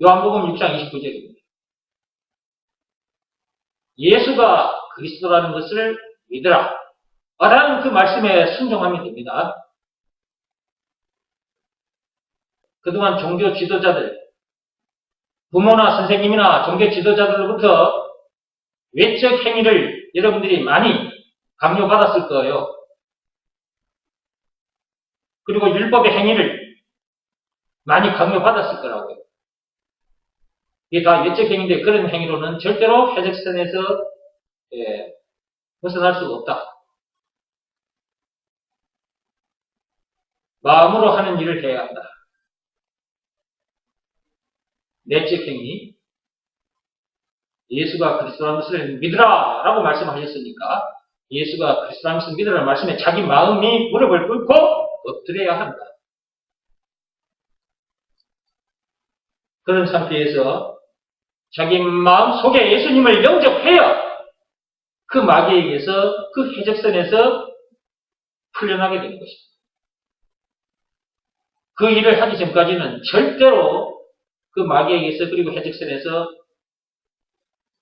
Speaker 1: 요한복음 6장 29절입니다. 예수가 그리스도라는 것을 믿으라. 라는 그 말씀에 순종하면 됩니다. 그동안 종교 지도자들, 부모나 선생님이나 종교 지도자들로부터 외적 행위를 여러분들이 많이 강요받았을 거예요. 그리고 율법의 행위를 많이 강요받았을 거라고요. 이게 다 외적 행위인데 그런 행위로는 절대로 해적선에서 벗어날 수가 없다. 마음으로 하는 일을 해야 한다. 내적 행위. 예수가 그리스도라는 것을 믿으라 라고 말씀하셨으니까 예수가 그리스도라는 것을 믿으라는 말씀에 자기 마음이 무릎을 꿇고 엎드려야 한다. 그런 상태에서 자기 마음 속에 예수님을 영접해야 그 마귀에게서 그 해적선에서 풀려나게 되는 것입니다. 그 일을 하기 전까지는 절대로 그 마귀에게서 그리고 해적선에서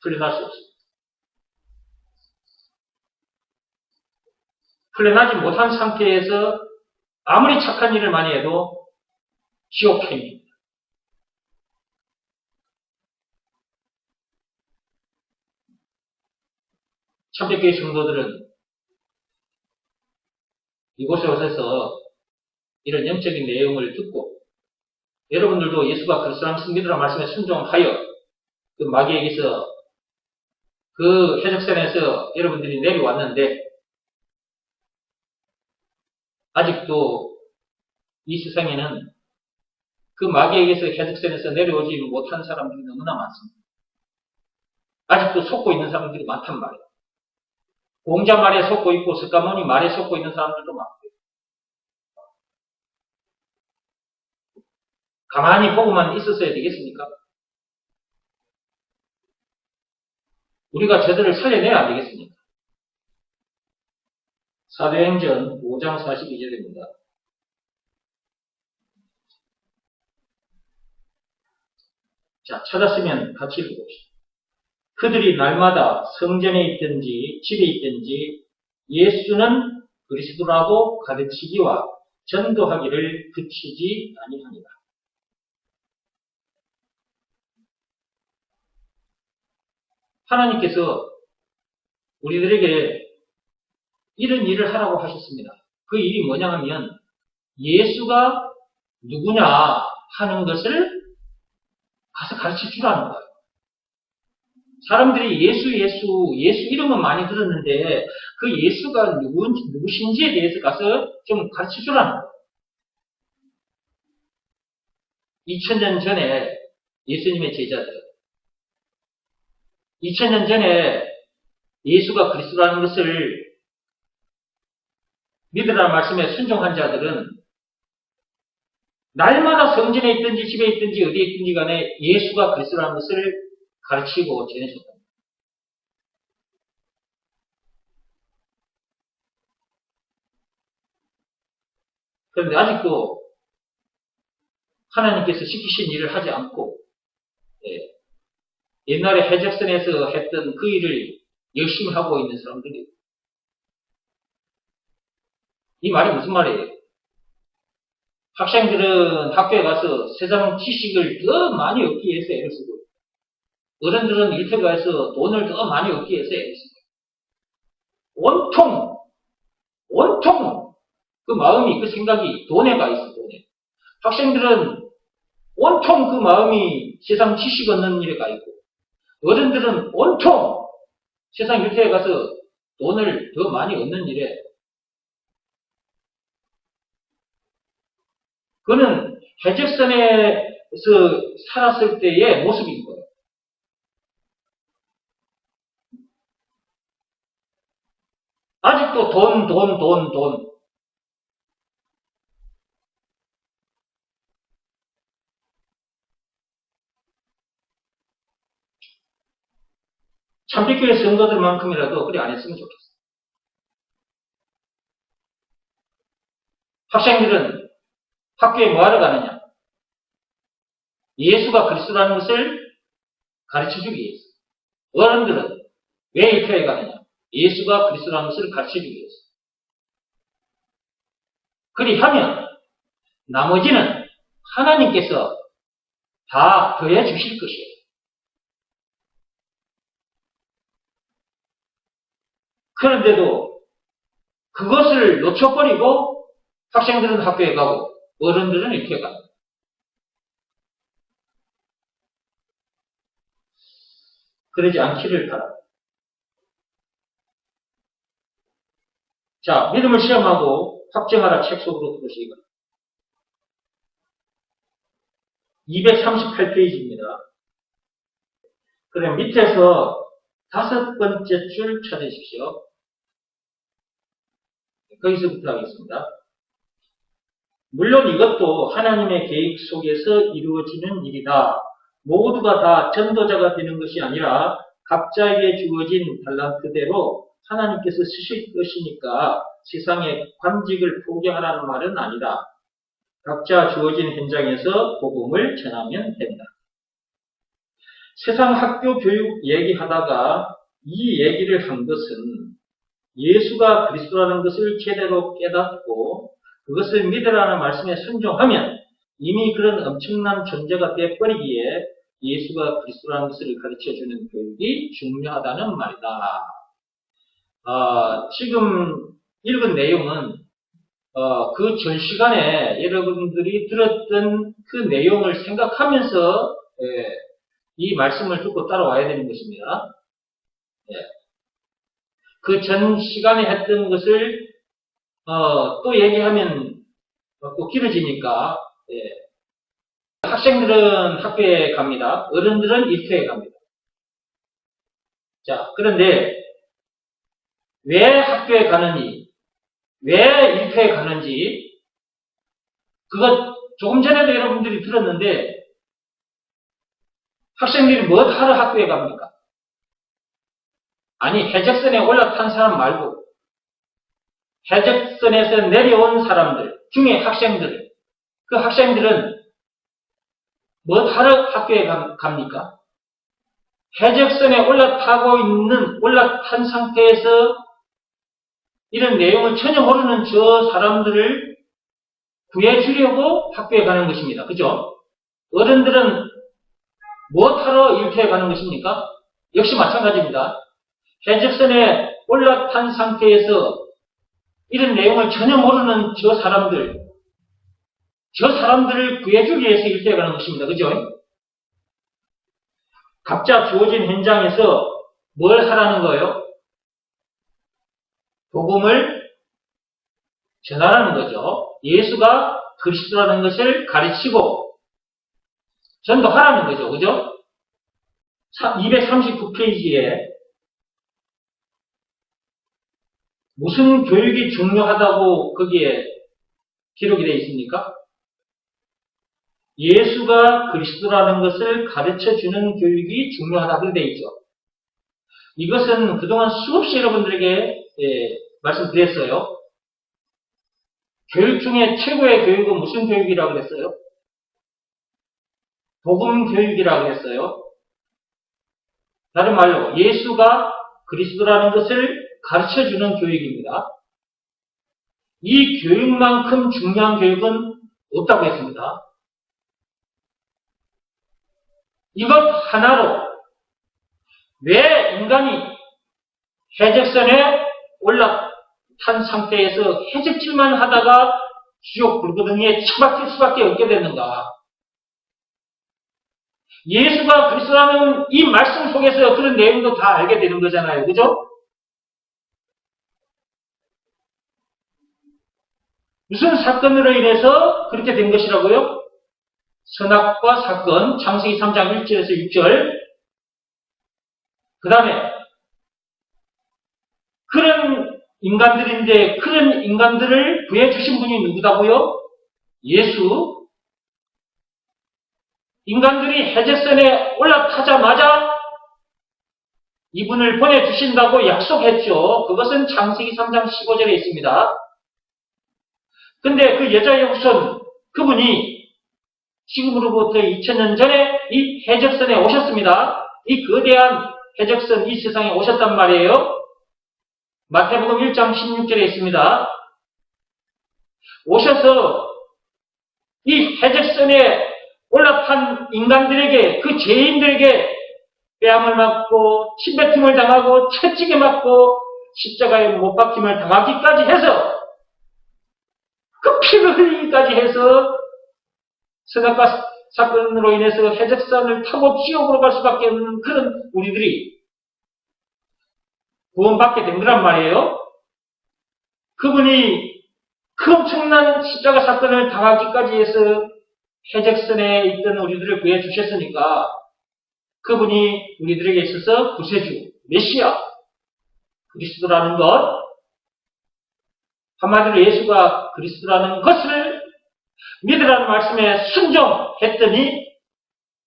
Speaker 1: 풀려날 수 없습니다. 풀려나지 못한 상태에서 아무리 착한 일을 많이 해도 지옥행위입니다. 참되교회 성도들은 이곳에 오셔서 이런 영적인 내용을 듣고 여러분들도 예수가 그리스도라는 것을 믿으라 말씀에 순종하여 그 마귀에게서 그 해적선에서 여러분들이 내려왔는데 아직도 이 세상에는 그 마귀에게서 해적선에서 내려오지 못한 사람들이 너무나 많습니다. 아직도 속고 있는 사람들이 많단 말이에요. 공자 말에 속고 있고 석가모니 말에 속고 있는 사람들도 많고요. 가만히 보고만 있었어야 되겠습니까? 우리가 저들을 살려내야 안 되겠습니까? 사도행전 5장 42절입니다. 자, 찾았으면 같이 읽어봅시다. 그들이 날마다 성전에 있든지 집에 있든지 예수는 그리스도라고 가르치기와 전도하기를 그치지 아니하니라. 하나님께서 우리들에게 이런 일을 하라고 하셨습니다. 그 일이 뭐냐 하면 예수가 누구냐 하는 것을 가서 가르쳐 주라는 거예요. 사람들이 예수 이름은 많이 들었는데 그 예수가 누구신지에 대해서 가서 좀 가르쳐 주라는 거예요. 2000년 전에 예수님의 제자들, 2000년 전에 예수가 그리스도라는 것을 믿으라는 말씀에 순종한 자들은 날마다 성전에 있든지 집에 있든지 어디에 있든지 간에 예수가 그리스도라는 것을 가르치고 전해줬다. 그런데 아직도 하나님께서 시키신 일을 하지 않고 옛날에 해적선에서 했던 그 일을 열심히 하고 있는 사람들이 이 말이 무슨 말이에요? 학생들은 학교에 가서 세상 지식을 더 많이 얻기 위해서 애를 쓰고 어른들은 일터에 가서 돈을 더 많이 얻기 위해서 애를 쓰고 온통 그 마음이 그 생각이 돈에 가 있어. 돈에. 학생들은 온통 그 마음이 세상 지식 얻는 일에 가 있고 어른들은 온통 세상 일터에 가서 돈을 더 많이 얻는 일에 그는 해적선에서 살았을 때의 모습인 거예요. 아직도 돈. 참빛교회 성도들만큼이라도 그리 안 했으면 좋겠어요. 학생들은 학교에 뭐하러 가느냐? 예수가 그리스도라는 것을 가르쳐주기 위해서. 어른들은 왜 일터에 가느냐? 예수가 그리스도라는 것을 가르쳐주기 위해서. 그리하면 나머지는 하나님께서 다 더해 주실 것이에요. 그런데도 그것을 놓쳐버리고 학생들은 학교에 가고 어른들은 일터에 가고 그러지 않기를 바랍니다. 자, 믿음을 시험하고 확정하라 책 속으로 들어오시기 바랍니다. 238페이지입니다. 그럼 밑에서 5번째 줄 찾으십시오. 거기서부터 하겠습니다. 물론 이것도 하나님의 계획 속에서 이루어지는 일이다. 모두가 다 전도자가 되는 것이 아니라 각자에게 주어진 달란트대로 하나님께서 쓰실 것이니까 세상에 관직을 포기하라는 말은 아니다. 각자 주어진 현장에서 복음을 전하면 된다. 세상 학교 교육 얘기하다가 이 얘기를 한 것은 예수가 그리스도라는 것을 제대로 깨닫고 그것을 믿으라는 말씀에 순종하면 이미 그런 엄청난 존재가 되어버리기에 예수가 그리스도라는 것을 가르쳐주는 교육이 중요하다는 말이다. 지금 읽은 내용은 그 전 시간에 여러분들이 들었던 그 내용을 생각하면서 이 말씀을 듣고 따라와야 되는 것입니다. 그 전 시간에 했던 것을 또 얘기하면 또 길어지니까 학생들은 학교에 갑니다. 어른들은 일터에 갑니다. 자, 그런데 왜 학교에 가는지, 왜 일터에 가는지 그것 조금 전에도 여러분들이 들었는데 학생들이 뭐 하러 학교에 갑니까? 아니, 해적선에 올라탄 사람 말고 해적선에서 내려온 사람들 중에 학생들, 그 학생들은 뭐 하러 학교에 갑니까? 해적선에 올라탄 상태에서 이런 내용을 전혀 모르는 저 사람들을 구해주려고 학교에 가는 것입니다. 그죠? 어른들은 무엇하러 일터에 가는 것입니까? 역시 마찬가지입니다. 해적선에 올라탄 상태에서 이런 내용을 전혀 모르는 저 사람들을 구해주기 위해서 일터에 가는 것입니다. 그죠? 각자 주어진 현장에서 뭘 하라는 거예요? 복음을 전하라는 거죠. 예수가 그리스도라는 것을 가르치고 전도하라는 거죠. 그죠? 239페이지에 무슨 교육이 중요하다고 거기에 기록이 되어 있습니까? 예수가 그리스도라는 것을 가르쳐주는 교육이 중요하다고 되어 있죠. 이것은 그동안 수없이 여러분들에게 말씀드렸어요. 교육 중에 최고의 교육은 무슨 교육이라고 그랬어요? 복음 교육이라고 그랬어요. 다른 말로 예수가 그리스도라는 것을 가르쳐주는 교육입니다. 이 교육만큼 중요한 교육은 없다고 했습니다. 이것 하나로 왜 인간이 해적선에 올라탄 상태에서 해적질만 하다가 지옥 불구덩이에 처박힐 수밖에 없게 됐는가? 예수가 그리스도라는 이 말씀 속에서 그런 내용도 다 알게 되는 거잖아요. 그죠? 무슨 사건으로 인해서 그렇게 된 것이라고요? 선악과 사건, 창세기 3장 1절에서 6절. 그 다음에 그런 인간들인데 그런 인간들을 구해주신 분이 누구다고요? 예수. 인간들이 해적선에 올라타자마자 이분을 보내주신다고 약속했죠. 그것은 창세기 3장 15절에 있습니다. 근데 그 여자의 후손, 그분이 지금으로부터 2000년 전에 이 해적선에 오셨습니다. 이 거대한 해적선 이 세상에 오셨단 말이에요. 마태복음 1장 16절에 있습니다. 오셔서 이 해적선에 올라탄 인간들에게, 그 죄인들에게 뺨을 맞고 침뱉음을 당하고 채찍에 맞고 십자가에 못 박힘을 당하기까지 해서 그 피를 흘리기까지 해서 선악과 사건으로 인해서 해적선을 타고 지옥으로 갈 수밖에 없는 그런 우리들이 구원받게 된 거란 말이에요. 그분이 그 엄청난 십자가 사건을 당하기까지 해서 해적선에 있던 우리들을 구해 주셨으니까 그분이 우리들에게 있어서 구세주, 메시아, 그리스도라는 것, 한마디로 예수가 그리스도라는 것을 믿으라는 말씀에 순종했더니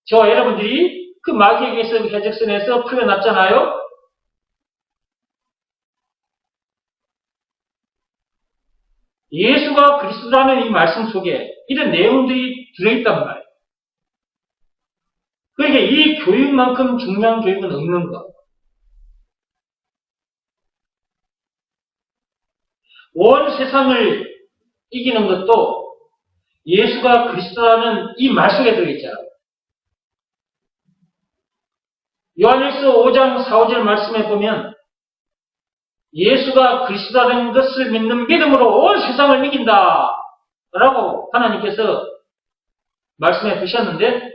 Speaker 1: 저와 여러분들이 그 마귀에게서 해적선에서 풀려났잖아요. 예수가 그리스도라는 이 말씀 속에 이런 내용들이 들어있단 말이에요. 그러니까 이 교육만큼 중요한 교육은 없는 것. 온 세상을 이기는 것도 예수가 그리스도라는 이 말 속에 들어있잖아요. 요한일서 5장 4, 5절 말씀에 보면 예수가 그리스도라는 것을 믿는 믿음으로 온 세상을 이긴다 라고 하나님께서 말씀해 주셨는데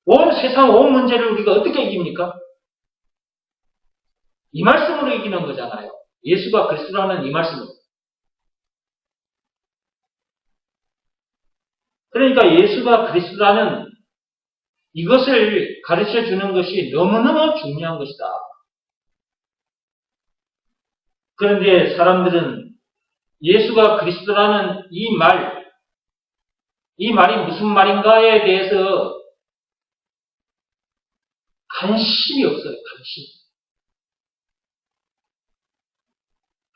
Speaker 1: 온 세상, 온 문제를 우리가 어떻게 이깁니까? 이 말씀으로 이기는 거잖아요. 예수가 그리스도라는 이 말씀으로. 그러니까 예수가 그리스도라는 이것을 가르쳐 주는 것이 너무너무 중요한 것이다. 그런데 사람들은 예수가 그리스도라는 이 말이 무슨 말인가에 대해서 관심이 없어요. 관심.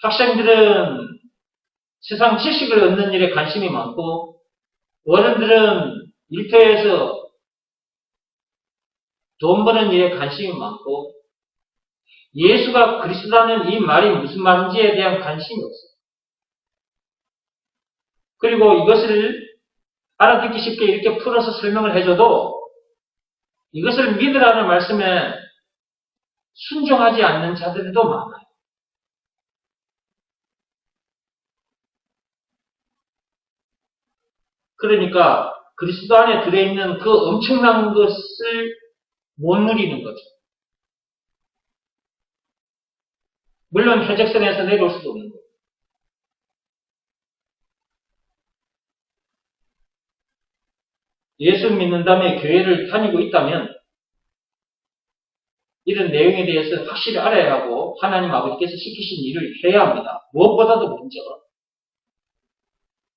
Speaker 1: 학생들은 세상 지식을 얻는 일에 관심이 많고 어른들은 일터에서 돈 버는 일에 관심이 많고 예수가 그리스도라는 이 말이 무슨 말인지에 대한 관심이 없어요. 그리고 이것을 알아듣기 쉽게 이렇게 풀어서 설명을 해줘도 이것을 믿으라는 말씀에 순종하지 않는 자들도 많아요. 그러니까 그리스도 안에 들어있는 그 엄청난 것을 못 누리는 거죠. 물론 해적선에서 내려올 수도 없는 거예요. 예수 믿는 다음에 교회를 다니고 있다면 이런 내용에 대해서 확실히 알아야 하고 하나님 아버지께서 시키신 일을 해야 합니다. 무엇보다도 먼저.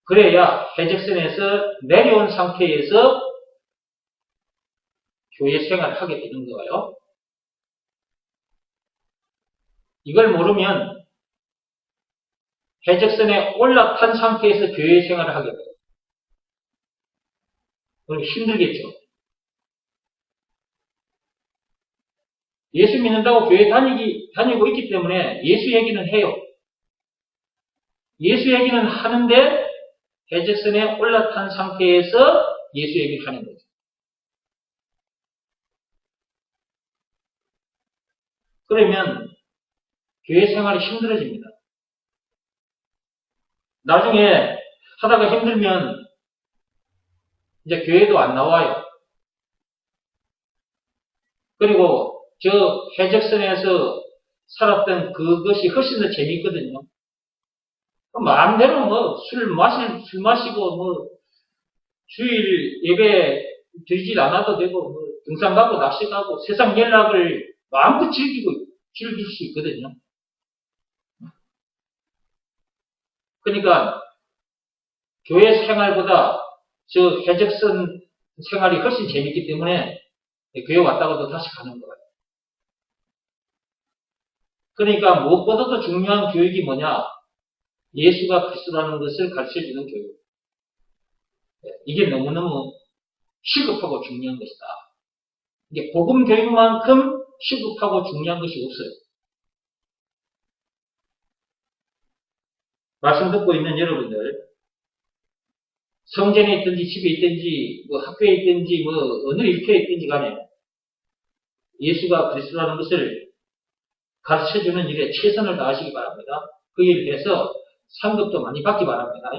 Speaker 1: 그래야 해적선에서 내려온 상태에서 교회 생활을 하게 되는 거예요. 이걸 모르면 해적선에 올라탄 상태에서 교회 생활을 하게 돼요. 그럼 힘들겠죠. 예수 믿는다고 교회 다니고 있기 때문에 예수 얘기는 해요. 예수 얘기는 하는데 해적선에 올라탄 상태에서 예수 얘기를 하는 거죠. 그러면 교회 생활이 힘들어집니다. 나중에 하다가 힘들면 이제 교회도 안 나와요. 그리고 저 해적선에서 살았던 그것이 훨씬 더 재밌거든요. 마음대로 술 마시고 주일 예배 드리질 않아도 되고 등산 가고 낚시 가고 세상 연락을 마음껏 즐길 수 있거든요. 그러니까 교회 생활보다 저 해적선 생활이 훨씬 재밌기 때문에 교회 왔다가도 다시 가는 거예요. 그러니까 무엇보다도 중요한 교육이 뭐냐? 예수가 그리스도라는 것을 가르쳐주는 교육. 이게 너무너무 시급하고 중요한 것이다. 이게 복음 교육만큼 시급하고 중요한 것이 없어요. 말씀 듣고 있는 여러분들, 성전에 있든지 집에 있든지 학교에 있든지 어느 일터에 있든지 간에 예수가 그리스도라는 것을 가르쳐주는 일에 최선을 다하시기 바랍니다. 그 일을 해서 상급도 많이 받기 바랍니다.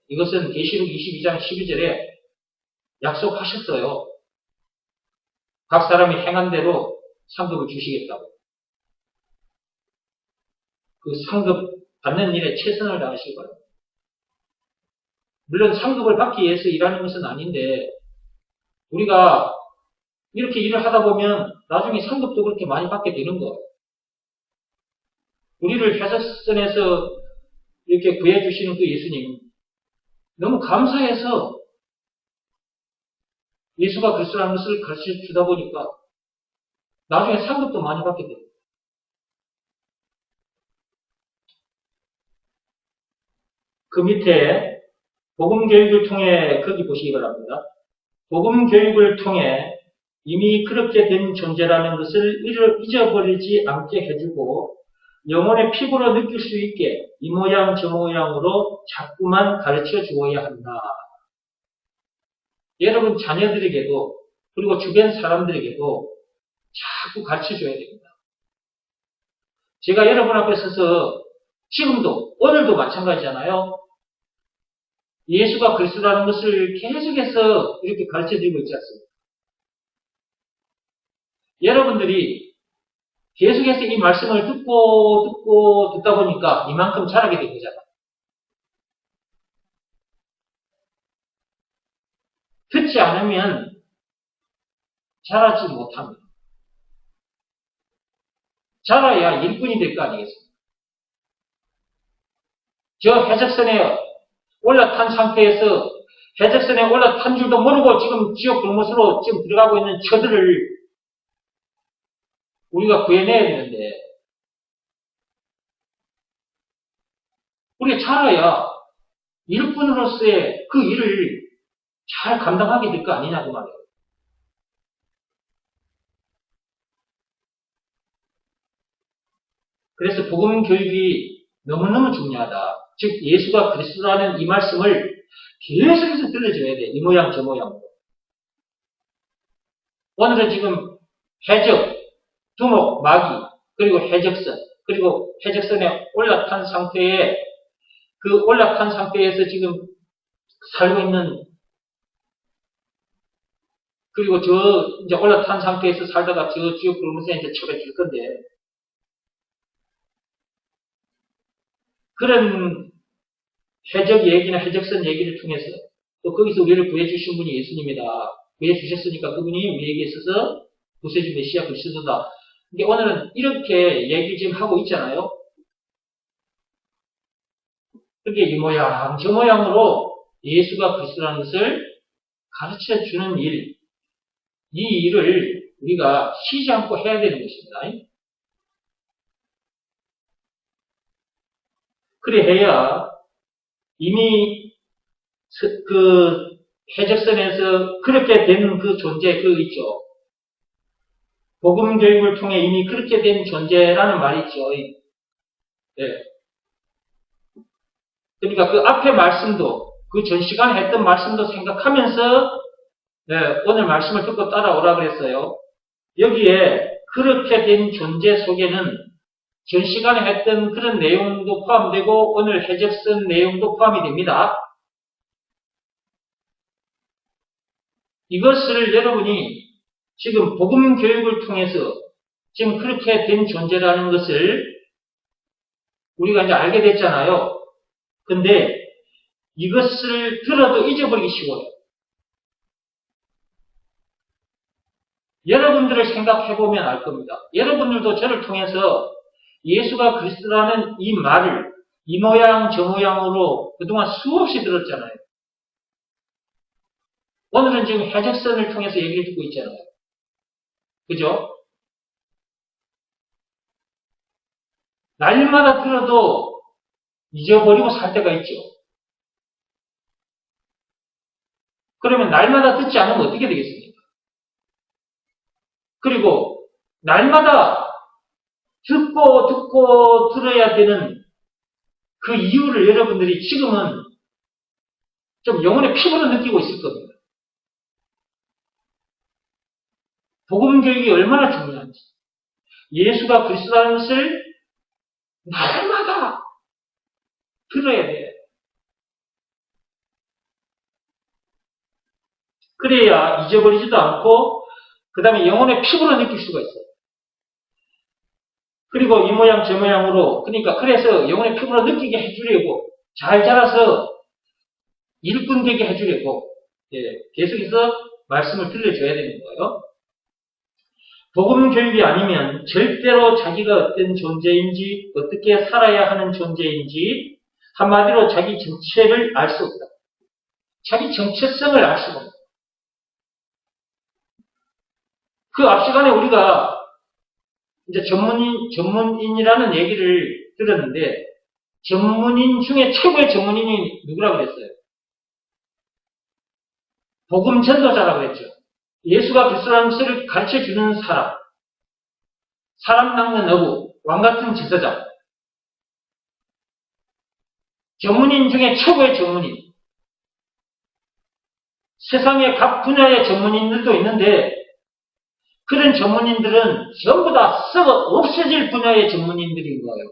Speaker 1: 이것은 계시록 22장 12절에 약속하셨어요. 각 사람이 행한 대로 상급을 주시겠다고. 그 상급 받는 일에 최선을 다하시기 바랍니다. 물론 상급을 받기 위해서 일하는 것은 아닌데 우리가 이렇게 일을 하다 보면 나중에 상급도 그렇게 많이 받게 되는 거예요. 우리를 해적선에서 이렇게 구해주시는 그 예수님 너무 감사해서 예수가 그리스도라는 것을 가르쳐 주다 보니까 나중에 상급도 많이 받게 돼요. 그 밑에 복음 교육을 통해 거기 보시기 바랍니다. 복음 교육을 통해 이미 그렇게 된 존재라는 것을 잊어버리지 않게 해주고 영혼의 피부로 느낄 수 있게 이 모양 저 모양으로 자꾸만 가르쳐 주어야 한다. 여러분 자녀들에게도 그리고 주변 사람들에게도 자꾸 가르쳐 줘야 됩니다. 제가 여러분 앞에 서서 지금도 오늘도 마찬가지잖아요. 예수가 그리스도라는 것을 계속해서 이렇게 가르쳐 드리고 있지 않습니까? 여러분들이 계속해서 이 말씀을 듣다 보니까 이만큼 자라게 된 거잖아요. 듣지 않으면 자라지 못합니다. 자라야 일꾼이 될 거 아니겠습니까? 저 해적선에 올라탄 상태에서 해적선에 올라탄 줄도 모르고 지금 지옥 불못으로 지금 들어가고 있는 저들을 우리가 구해내야 되는데 우리가 자라야 일꾼으로서의 그 일을 잘 감당하게 될 거 아니냐 그 말이에요. 그래서 복음 교육이 너무너무 중요하다. 즉 예수가 그리스도라는 이 말씀을 계속해서 들려줘야 돼. 이 모양 저 모양으로. 오늘은 지금 해적, 두목, 마귀, 그리고 해적선, 그리고 해적선에 올라탄 상태에 그 올라탄 상태에서 지금 살고 있는 그리고 저 이제 올라탄 상태에서 살다가 저 지옥 그러면서 이제 처박힐 건데 그런 해적 얘기나 해적선 얘기를 통해서 또 거기서 우리를 구해주신 분이 예수님이다. 구해주셨으니까 그분이 우리에게 있어서 구세주 메시아 그리스도다. 근데 오늘은 이렇게 얘기 지금 하고 있잖아요. 그게 이 모양, 저 모양으로 예수가 그리스도라는 것을 가르쳐 주는 일, 이 일을 우리가 쉬지 않고 해야 되는 것입니다. 그래 해야 이미 그 해적선에서 그렇게 된 그 존재, 그 있죠. 복음 교육을 통해 이미 그렇게 된 존재라는 말이 있죠. 네. 그러니까 그 앞에 말씀도, 그 전 시간에 했던 말씀도 생각하면서, 네, 오늘 말씀을 듣고 따라오라 그랬어요. 여기에 그렇게 된 존재 속에는 전 시간에 했던 그런 내용도 포함되고, 오늘 해적선 내용도 포함이 됩니다. 이것을 여러분이 지금 복음 교육을 통해서 지금 그렇게 된 존재라는 것을 우리가 이제 알게 됐잖아요. 근데 이것을 들어도 잊어버리기 쉬워요. 여러분들을 생각해보면 알 겁니다. 여러분들도 저를 통해서 예수가 그리스도라는 이 말을 이 모양 저 모양으로 그동안 수없이 들었잖아요. 오늘은 지금 해적선을 통해서 얘기를 듣고 있잖아요. 그죠? 날마다 들어도 잊어버리고 살 때가 있죠. 그러면 날마다 듣지 않으면 어떻게 되겠습니까? 그리고 날마다 듣고 들어야 되는 그 이유를 여러분들이 지금은 좀 영혼의 피부로 느끼고 있을 겁니다. 복음 교육이 얼마나 중요한지. 예수가 그리스도라는 것을 날마다 들어야 돼요. 그래야 잊어버리지도 않고 그 다음에 영혼의 피부로 느낄 수가 있어요. 그리고 이 모양 저 모양으로 그러니까 그래서 영혼의 피부로 느끼게 해주려고 잘 자라서 일꾼 되게 해주려고 계속해서 말씀을 들려줘야 되는 거예요. 복음 교육이 아니면 절대로 자기가 어떤 존재인지 어떻게 살아야 하는 존재인지 한마디로 자기 정체를 알 수 없다. 자기 정체성을 알 수가 없다. 그 앞 시간에 우리가 이제 전문인이라는 얘기를 들었는데 전문인 중에 최고의 전문인이 누구라고 그랬어요? 복음 전도자라고 그랬죠. 예수가 그리스도라는 것을 가르쳐 주는 사람, 사람 낚는 어부, 왕 같은 제사장, 전문인 중에 최고의 전문인. 세상에 각 분야의 전문인들도 있는데 그런 전문인들은 전부 다 썩어 없어질 분야의 전문인들인 거예요.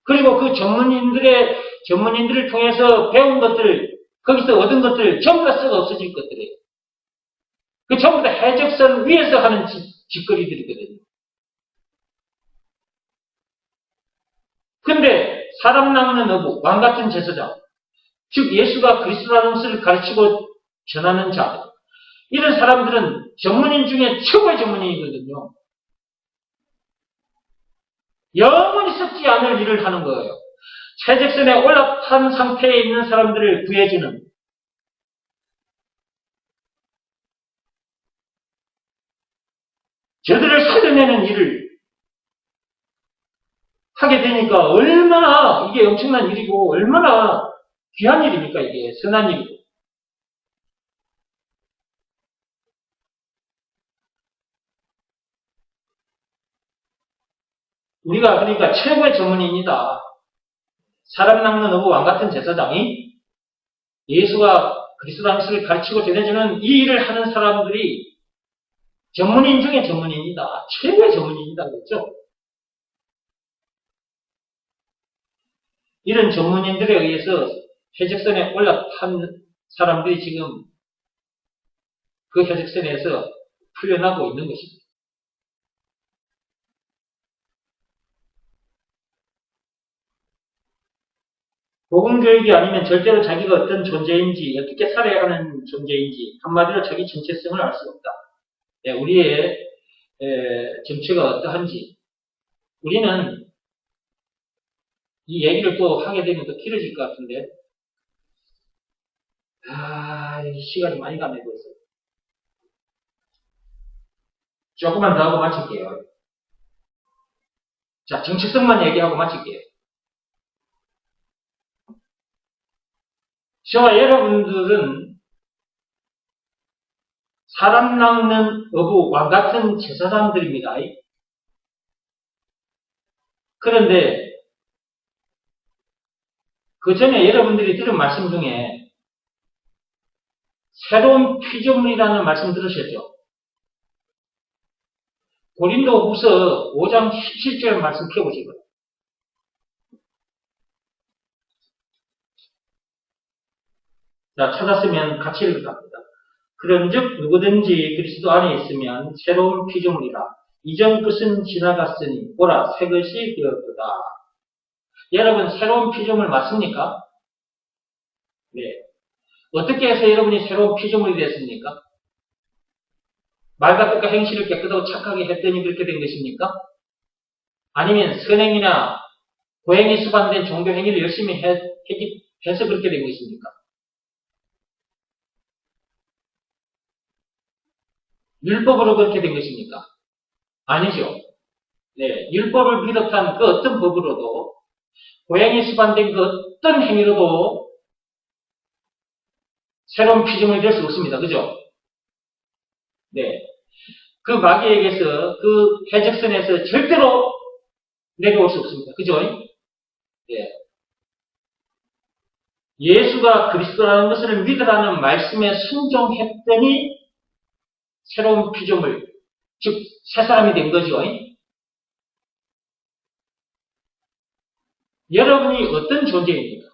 Speaker 1: 그리고 그 전문인들을 통해서 배운 것들, 거기서 얻은 것들 전부 다 썩어 없어질 것들이에요. 그 전부 다 해적선 위에서 하는 짓거리들이거든요. 근데 사람 낚는 어부, 왕 같은 제사장, 즉 예수가 그리스도라는 것을 가르치고 전하는 자들, 이런 사람들은 전문인 중에 최고의 전문인이거든요. 영원히 썩지 않을 일을 하는 거예요. 해적선에 올라탄 상태에 있는 사람들을 구해주는 저들을 살려내는 일을 하게 되니까 얼마나 이게 엄청난 일이고 얼마나 귀한 일입니까? 이게 선한 일이고. 우리가 그러니까 최고의 전문인이다. 사람 낚는 어부 왕 같은 제사장이 예수가 그리스도 안에서를 가르치고 전해주는 이 일을 하는 사람들이 전문인 중에 전문인이다. 최고의 전문인이다. 그랬죠? 이런 전문인들에 의해서 해적선에 올라탄 사람들이 지금 그 해적선에서 풀려나고 있는 것입니다. 복음교육이 아니면 절대로 자기가 어떤 존재인지, 어떻게 살아야 하는 존재인지, 한마디로 자기 정체성을 알 수 없다. 우리의 정체가 어떠한지. 우리는 이 얘기를 또 하게 되면 또 길어질 것 같은데, 시간이 많이 가네, 벌써. 조금만 더 하고 마칠게요. 자, 정체성만 얘기하고 마칠게요. 저와 여러분들은 사람 낚는 어부, 왕 같은 제사장들입니다. 그런데 그 전에 여러분들이 들은 말씀 중에 새로운 피조물이라는 말씀 들으셨죠? 고린도 후서 5장 17절 말씀 펴보시고요. 자, 찾았으면 같이 읽어갑니다. 그런즉 누구든지 그리스도 안에 있으면 새로운 피조물이라. 이전 것은 지나갔으니 보라 새 것이 되었도다. 여러분 새로운 피조물 맞습니까? 네. 어떻게 해서 여러분이 새로운 피조물이 됐습니까? 말과 뜻과 행실을 깨끗하고 착하게 했더니 그렇게 된 것입니까? 아니면 선행이나 고행이 수반된 종교 행위를 열심히 해서 그렇게 된 것입니까? 율법으로 그렇게 된 것입니까? 아니죠. 네, 율법을 비롯한 그 어떤 법으로도 고행이 수반된 그 어떤 행위로도 새로운 피조물이 될 수 없습니다. 그죠? 네. 그 마귀에게서 그 해적선에서 절대로 내려올 수 없습니다. 그죠? 네. 예수가 그리스도라는 것을 믿으라는 말씀에 순종했더니 새로운 피조물, 즉 새 사람이 된 거죠. 여러분이 어떤 존재입니까?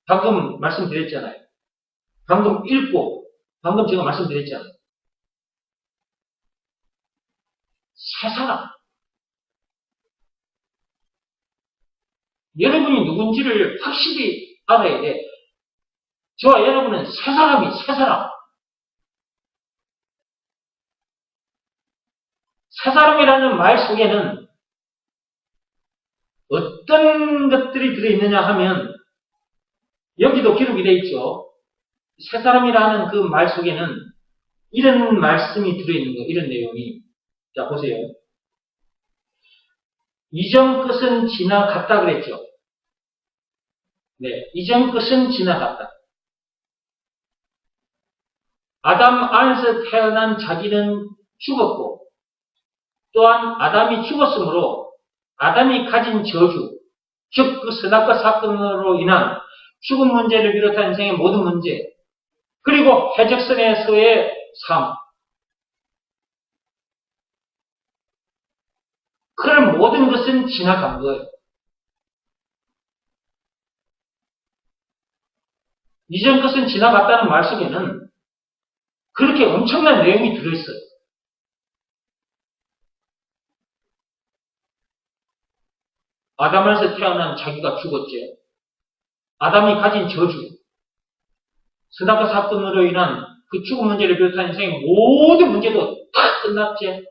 Speaker 1: 방금 말씀드렸잖아요. 방금 읽고 방금 제가 말씀드렸잖아요. 새 사람. 여러분이 누군지를 확실히 알아야 돼. 저와 여러분은 새 사람이 새 사람. 새 사람이라는 말 속에는 어떤 것들이 들어있느냐 하면 여기도 기록이 되어 있죠. 새 사람이라는 그 말 속에는 이런 말씀이 들어있는 거, 이런 내용이. 자, 보세요. 이전 것은 지나갔다 그랬죠. 네, 이전 것은 지나갔다. 아담 안에서 태어난 자기는 죽었고, 또한 아담이 죽었으므로 아담이 가진 저주, 즉 그 선악과 사건으로 인한 죽음 문제를 비롯한 인생의 모든 문제, 그리고 해적선에서의 삶, 그런 모든 것은 지나간 거예요. 이전 것은 지나갔다는 말 속에는 그렇게 엄청난 내용이 들어있어요. 아담에서 태어난 자기가 죽었지. 아담이 가진 저주, 선악과 사건으로 인한 그 죽음 문제를 비롯한 인생의 모든 문제도 다 끝났지.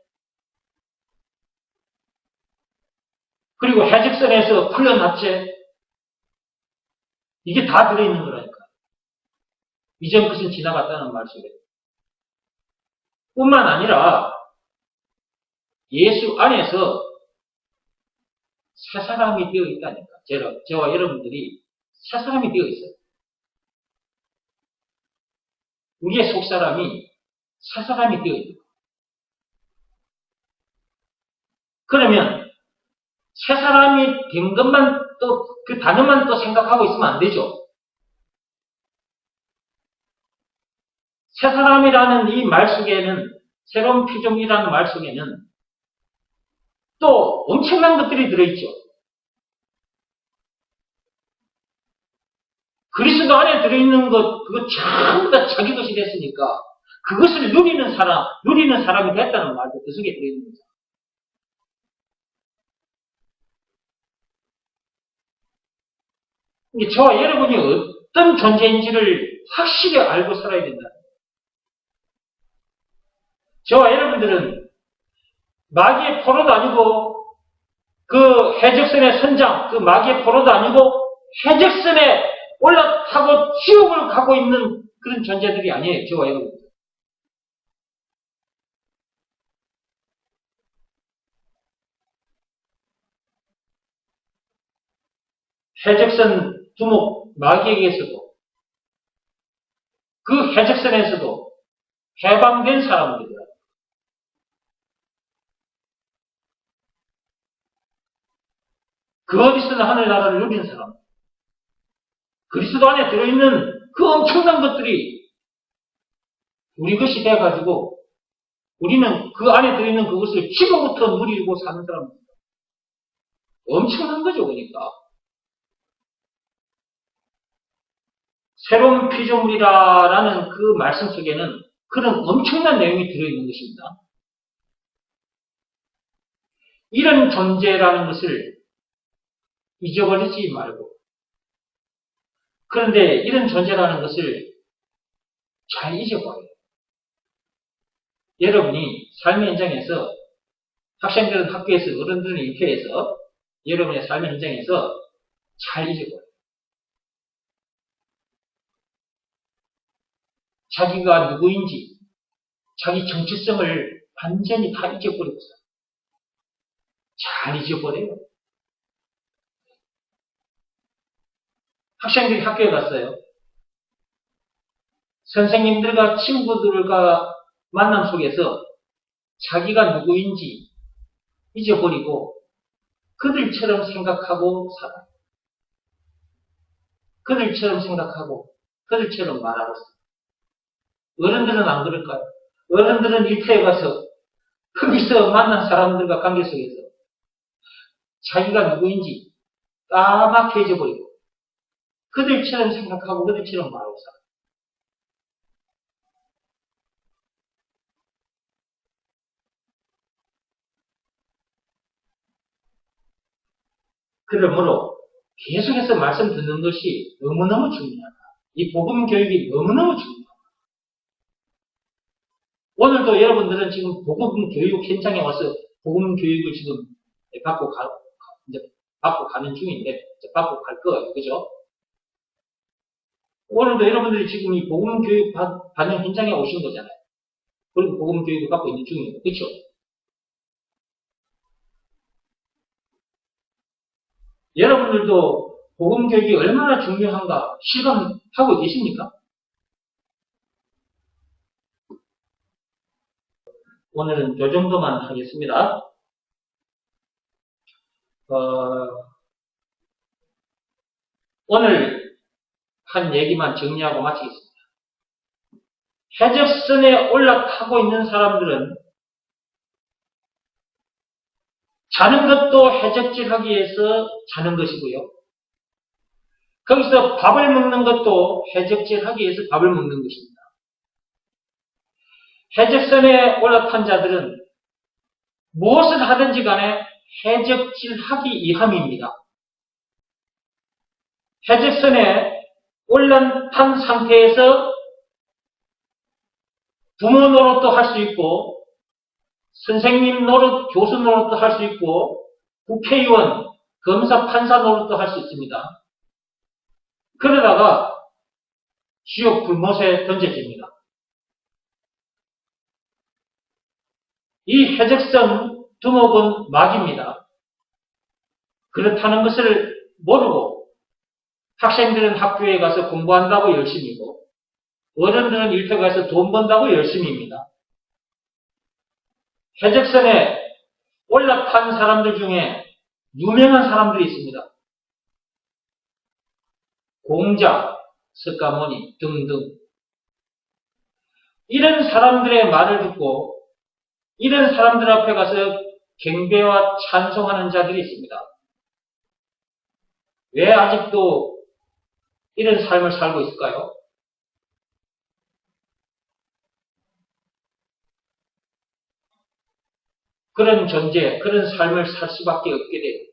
Speaker 1: 그리고 해적선에서 풀려났지. 이게 다 들어있는 거라니까. 이전 것은 지나갔다는 말 속에. 뿐만 아니라 예수 안에서 새 사람이 되어 있다니까. 저와 여러분들이 새 사람이 되어 있어요. 우리의 속사람이 새 사람이 되어 있는 거예요. 그러면 새 사람이 된 것만 또 그 단어만 또 생각하고 있으면 안 되죠. 새 사람이라는 이 말 속에는, 새로운 피조물이라는 말 속에는 또 엄청난 것들이 들어있죠. 그리스도 안에 들어있는 것, 그거 전부 다 자기 것이 됐으니까 그것을 누리는 사람이 됐다는 말도 그 속에 들어있는 거죠. 저와 여러분이 어떤 존재인지를 확실히 알고 살아야 된다. 저와 여러분들은 마귀의 포로도 아니고 그 해적선의 선장, 그 마귀의 포로도 아니고 해적선에 올라타고 지옥을 가고 있는 그런 존재들이 아니에요. 저와 여러분들. 해적선 두목 마귀에게서도 그 해적선에서도 해방된 사람들이에요. 그 어디서나 하늘나라를 누린 사람. 그리스도 안에 들어있는 그 엄청난 것들이 우리 것이 돼가지고 우리는 그 안에 들어있는 그것을 지금부터 누리고 사는 사람입니다. 엄청난 거죠, 그러니까. 새로운 피조물이라는 그 말씀 속에는 그런 엄청난 내용이 들어있는 것입니다. 이런 존재라는 것을 잊어버리지 말고, 그런데 이런 존재라는 것을 잘 잊어버려요. 여러분이 삶의 현장에서, 학생들은 학교에서, 어른들은 일터에서, 여러분의 삶의 현장에서 잘 잊어버려요. 자기가 누구인지, 자기 정체성을 완전히 다 잊어버리고 잘 잊어버려요. 학생들이 학교에 갔어요. 선생님들과 친구들과 만남 속에서 자기가 누구인지 잊어버리고 그들처럼 생각하고 살아요. 그들처럼 생각하고 그들처럼 말하고 있어요. 어른들은 안 그럴까요? 어른들은 일터에 가서 거기서 만난 사람들과 관계 속에서 자기가 누구인지 까맣게 잊어버리고 그들처럼 생각하고 그들처럼 말하고 살아요. 그러므로 계속해서 말씀 듣는 것이 너무너무 중요하다. 이 복음 교육이 너무너무 중요하다. 오늘도 여러분들은 지금 복음 교육 현장에 와서 복음 교육을 지금 받고 가는 중인데, 이제 받고 갈 거예요. 그죠? 오늘도 여러분들이 지금 이 복음 교육 받는 현장에 오신 거잖아요. 그리고 복음 교육을 받고 있는 중이에요. 그렇죠? 여러분들도 복음 교육이 얼마나 중요한가 실감하고 계십니까? 오늘은 이 정도만 하겠습니다. 오늘 한 얘기만 정리하고 마치겠습니다. 해적선에 올라타고 있는 사람들은 자는 것도 해적질하기 위해서 자는 것이고요. 거기서 밥을 먹는 것도 해적질하기 위해서 밥을 먹는 것입니다. 해적선에 올라탄 자들은 무엇을 하든지 간에 해적질하기 위함입니다. 해적선에 올라탄 상태에서 부모 노릇도 할 수 있고 선생님 노릇, 교수 노릇도 할 수 있고 국회의원, 검사, 판사 노릇도 할 수 있습니다. 그러다가 지옥 불못에 던져집니다. 이 해적선 두목은 마귀입니다. 그렇다는 것을 모르고 학생들은 학교에 가서 공부한다고 열심히고 어른들은 일터 가서 돈 번다고 열심히입니다. 해적선에 올라탄 사람들 중에 유명한 사람들이 있습니다. 공자, 석가모니 등등. 이런 사람들의 말을 듣고 이런 사람들 앞에 가서 경배와 찬송하는 자들이 있습니다. 왜 아직도 이런 삶을 살고 있을까요? 그런 존재, 그런 삶을 살 수밖에 없게 돼요.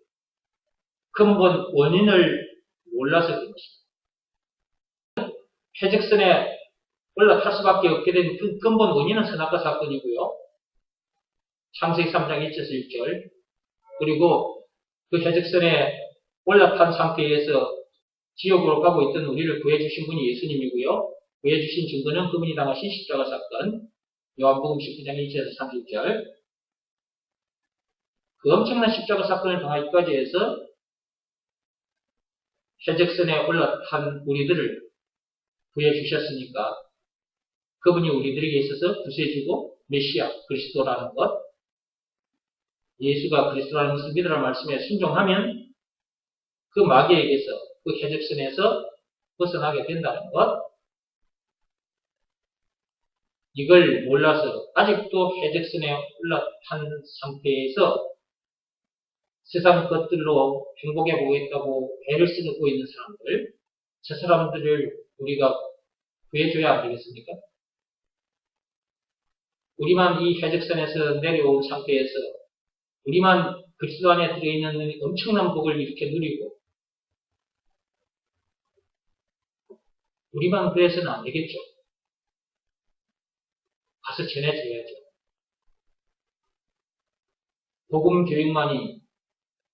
Speaker 1: 근본 원인을 몰라서 그런 것입니다. 해적선에 올라탈 수밖에 없게 된 그 근본 원인은 선악과 사건이고요. 창세기 3장 1절에서 1절. 그리고 그 해적선에 올라탄 상태에서 지옥으로 가고 있던 우리를 구해주신 분이 예수님이고요. 구해주신 증거는 그분이 당하신 십자가 사건. 요한복음 19장 1절에서 30절. 그 엄청난 십자가 사건을 당하기까지 해서 해적선에 올라탄 우리들을 구해주셨으니까 그분이 우리들에게 있어서 구세주고 메시아, 그리스도라는 것, 예수가 그리스도라는 것을 믿으라는 말씀에 순종하면 그 마귀에게서, 그 해적선에서 벗어나게 된다는 것, 이걸 몰라서 아직도 해적선에 올라탄 상태에서 세상 것들로 행복해 보겠다고 애를 쓰고 있는 사람들, 저 사람들을 우리가 구해줘야 안 되겠습니까? 우리만 이 해적선에서 내려온 상태에서 우리만 그리스도 안에 들어있는 엄청난 복을 이렇게 누리고 우리만 그래서는 안 되겠죠. 가서 전해줘야죠. 복음 교육만이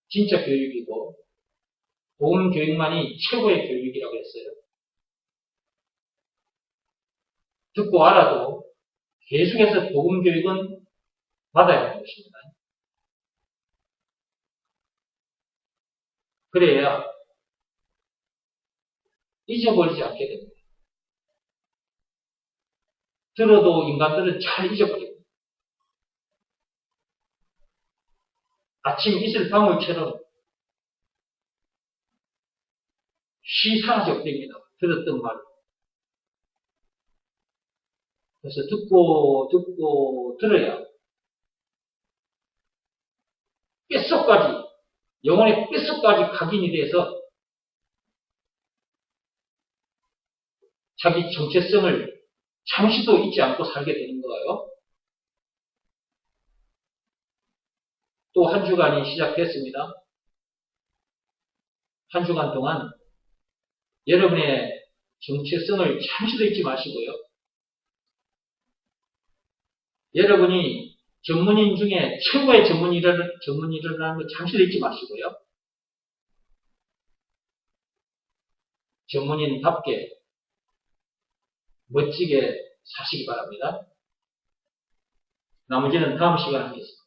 Speaker 1: 진짜 교육이고 복음 교육만이 최고의 교육이라고 했어요. 듣고 알아도 계속해서 복음 교육은 받아야 하는 것입니다. 그래야 잊어버리지 않게 됩니다. 들어도 인간들은 잘 잊어버립니다. 아침 이슬 방울처럼 시사적됩니다. 들었던 말. 그래서 듣고 들어야 뼛속까지, 영혼의 뼛속까지 각인이 돼서 자기 정체성을 잠시도 잊지 않고 살게 되는 거예요. 또 한 주간이 시작됐습니다. 한 주간 동안 여러분의 정체성을 잠시도 잊지 마시고요. 여러분이 전문인 중에 최고의 전문인이라는 걸 잠시도 잊지 마시고요. 전문인답게 멋지게 사시기 바랍니다. 나머지는 다음 시간에 하겠습니다.